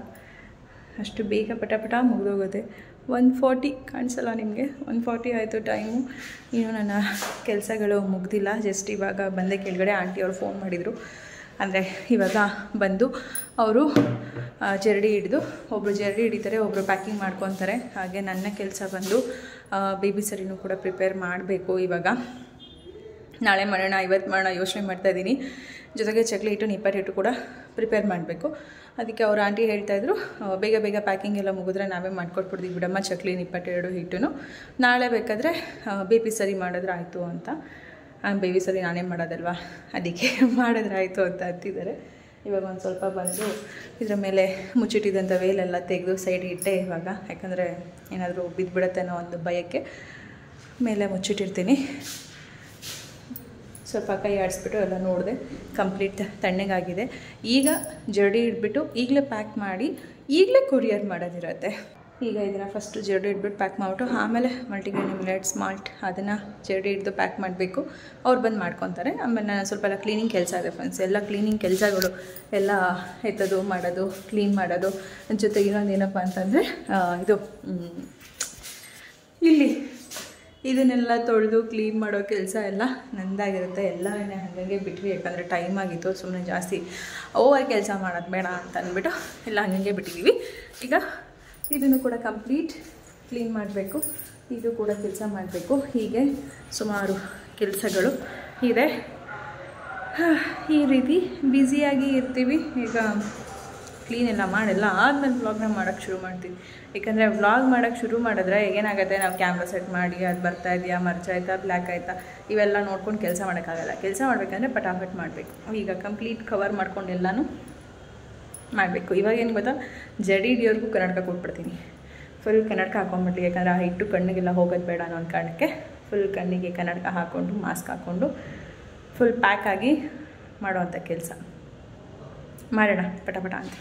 ಅಷ್ಟು ಬೇಗ ಪಟ ಮುಗಿದೋಗುತ್ತೆ. 1:40 ಕಾಣಿಸಲ್ಲ ನಿಮಗೆ, 1:40 ಆಯಿತು ಟೈಮು. ಇನ್ನೂ ನನ್ನ ಕೆಲಸಗಳು ಮುಗ್ದಿಲ್ಲ. ಜಸ್ಟ್ ಇವಾಗ ಬಂದೆ ಕೆಳಗಡೆ. ಆಂಟಿ ಅವರು ಫೋನ್ ಮಾಡಿದರು, ಅಂದರೆ ಇವಾಗ ಬಂದು ಅವರು ಜರಡಿ ಹಿಡಿದು, ಒಬ್ಬರು ಜರಡಿ ಹಿಡಿತಾರೆ, ಒಬ್ಬರು ಪ್ಯಾಕಿಂಗ್ ಮಾಡ್ಕೊತಾರೆ. ಹಾಗೆ ನನ್ನ ಕೆಲಸ ಬಂದು ಬೇಬಿ ಸರಿನೂ ಕೂಡ ಪ್ರಿಪೇರ್ ಮಾಡಬೇಕು. ಇವಾಗ ನಾಳೆ ಮಾಡೋಣ, ಇವತ್ತು ಮಾಡೋಣ ಯೋಚನೆ ಮಾಡ್ತಾಯಿದ್ದೀನಿ. ಜೊತೆಗೆ ಚಕ್ಲಿ ಹಿಟ್ಟು, ನಿಪ್ಪಟ್ಟು ಹಿಟ್ಟು ಕೂಡ ಪ್ರಿಪೇರ್ ಮಾಡಬೇಕು. ಅದಕ್ಕೆ ಅವ್ರು ಆಂಟಿ ಹೇಳ್ತಾಯಿದ್ರು, ಬೇಗ ಪ್ಯಾಕಿಂಗ್ ಎಲ್ಲ ಮುಗಿದ್ರೆ ನಾವೇ ಮಾಡ್ಕೊಟ್ಬಿಡ್ತೀವಿ ಬಿಡಮ್ಮ ಚಕ್ಲಿ ನಿಪ್ಪಟ್ಟು 2 ಹಿಟ್ಟು, ನಾಳೆ ಬೇಕಾದರೆ ಬೇಬಿ ಸರಿ ಮಾಡಿದ್ರೆ ಆಯಿತು ಅಂತ. ಬೇಬಿ ಸರಿ ನಾನೇ ಮಾಡೋದಲ್ವ, ಅದಕ್ಕೆ ಮಾಡಿದ್ರೆ ಆಯಿತು ಅಂತ ಅಂತಿದ್ದಾರೆ. ಇವಾಗ ಒಂದು ಸ್ವಲ್ಪ ಬಂದು ಇದರ ಮೇಲೆ ಮುಚ್ಚಿಟ್ಟಿದ್ದಂಥ ವೇಲೆಲ್ಲ ತೆಗೆದು ಸೈಡ್ ಇಟ್ಟೆ ಇವಾಗ, ಯಾಕಂದರೆ ಏನಾದರೂ ಬಿದ್ದುಬಿಡುತ್ತೆ ಅನ್ನೋ ಒಂದು ಭಯಕ್ಕೆ ಮೇಲೆ ಮುಚ್ಚಿಟ್ಟಿರ್ತೀನಿ. ಸ್ವಲ್ಪ ಕೈ ಆಡಿಸ್ಬಿಟ್ಟು ಎಲ್ಲ ನೋಡಿದೆ, ಕಂಪ್ಲೀಟ್ ತಣ್ಣಗಾಗಿದೆ. ಈಗ ಜರಡಿ ಇಟ್ಬಿಟ್ಟು ಈಗಲೇ ಪ್ಯಾಕ್ ಮಾಡಿ ಈಗಲೇ ಕೊರಿಯರ್ ಮಾಡೋದಿರುತ್ತೆ. ಈಗ ಇದನ್ನು ಫಸ್ಟು ಜರಡಿ ಇಟ್ಬಿಟ್ಟು ಪ್ಯಾಕ್ ಮಾಡಿಬಿಟ್ಟು ಆಮೇಲೆ ಮಲ್ಟಿಗ್ರೇನ್ ಮಿಲೆಟ್ಸ್ ಮಾಲ್ಟ್ ಅದನ್ನು ಜರಡಿ ಹಿಡಿದು ಪ್ಯಾಕ್ ಮಾಡಬೇಕು. ಅವ್ರು ಬಂದು ಮಾಡ್ಕೊತಾರೆ. ಆಮೇಲೆ ನಾನು ಸ್ವಲ್ಪ ಎಲ್ಲ ಕ್ಲೀನಿಂಗ್ ಕೆಲಸ ಇದೆ ಫ್ರೆಂಡ್ಸ್, ಎಲ್ಲ ಕ್ಲೀನಿಂಗ್ ಕೆಲಸಗಳು ಎಲ್ಲ ಎತ್ತೋದು ಮಾಡೋದು, ಕ್ಲೀನ್ ಮಾಡೋದು. ಜೊತೆಗೆ ಇನ್ನೊಂದು ಏನಪ್ಪ ಅಂತಂದರೆ ಇದು ಇಲ್ಲಿ ಇದನ್ನೆಲ್ಲ ತೊಳೆದು ಕ್ಲೀನ್ ಮಾಡೋ ಕೆಲಸ ಎಲ್ಲ ನಂದಾಗಿರುತ್ತೆ. ಎಲ್ಲವನ್ನೇ ಹಾಗೆ ಬಿಟ್ವಿ, ಯಾಕಂದರೆ ಟೈಮ್ ಆಗಿತ್ತು. ಸುಮ್ಮನೆ ಜಾಸ್ತಿ ಓವರ್ ಕೆಲಸ ಮಾಡೋದು ಬೇಡ ಅಂತ ಅಂದ್ಬಿಟ್ಟು ಎಲ್ಲ ಹಾಗೆ ಬಿಟ್ಟಿದ್ದೀವಿ. ಈಗ ಇದನ್ನು ಕೂಡ ಕಂಪ್ಲೀಟ್ ಕ್ಲೀನ್ ಮಾಡಬೇಕು, ಇದು ಕೂಡ ಕೆಲಸ ಮಾಡಬೇಕು. ಹೀಗೆ ಸುಮಾರು ಕೆಲಸಗಳು ಇದೆ. ಈ ರೀತಿ ಬ್ಯುಸಿಯಾಗಿ ಇರ್ತೀವಿ. ಈಗ ಕ್ಲೀನ್ ಎಲ್ಲ ಮಾಡೆಲ್ಲ ಆದಮೇಲೆ ವ್ಲಾಗ್ನ ಮಾಡೋಕ್ಕೆ ಶುರು ಮಾಡ್ತೀವಿ. ಯಾಕಂದರೆ ವ್ಲಾಗ್ ಮಾಡೋಕ್ಕೆ ಶುರು ಮಾಡಿದ್ರೆ ಏನಾಗುತ್ತೆ, ನಾವು ಕ್ಯಾಮ್ರಾ ಸೆಟ್ ಮಾಡಿ ಅದು ಬರ್ತಾ ಇದೆಯಾ, ಮರ್ಚ್ ಆಯಿತಾ, ಬ್ಲ್ಯಾಕ್ ಆಯಿತಾ, ಇವೆಲ್ಲ ನೋಡ್ಕೊಂಡು ಕೆಲಸ ಮಾಡೋಕ್ಕಾಗಲ್ಲ. ಕೆಲಸ ಮಾಡಬೇಕಂದ್ರೆ ಪಟಾಪಟ್ ಮಾಡಬೇಕು. ಈಗ ಕಂಪ್ಲೀಟ್ ಕವರ್ ಮಾಡ್ಕೊಂಡು ಎಲ್ಲನೂ ಮಾಡಬೇಕು. ಇವಾಗ ಏನು ಗೊತ್ತಾ, ಜಡಿ ಹಿಡಿಯೋರ್ಗೂ ಕನ್ನಡಕ ಕೊಟ್ಬಿಡ್ತೀನಿ. ಫುಲ್ ಕನ್ನಡಕ ಹಾಕ್ಕೊಂಡ್ಬಿಟ್ಟು, ಯಾಕಂದರೆ ಆ ಹಿಟ್ಟು ಕಣ್ಣಿಗೆಲ್ಲ ಹೋಗೋದು ಬೇಡ ಅನ್ನೋ ಒಂದು ಕಾರಣಕ್ಕೆ ಫುಲ್ ಕಣ್ಣಿಗೆ ಕನ್ನಡಕ ಹಾಕ್ಕೊಂಡು ಮಾಸ್ಕ್ ಹಾಕ್ಕೊಂಡು ಫುಲ್ ಪ್ಯಾಕ್ ಆಗಿ ಮಾಡೋವಂಥ ಕೆಲಸ ಮಾಡೋಣ ಪಟ ಅಂತ.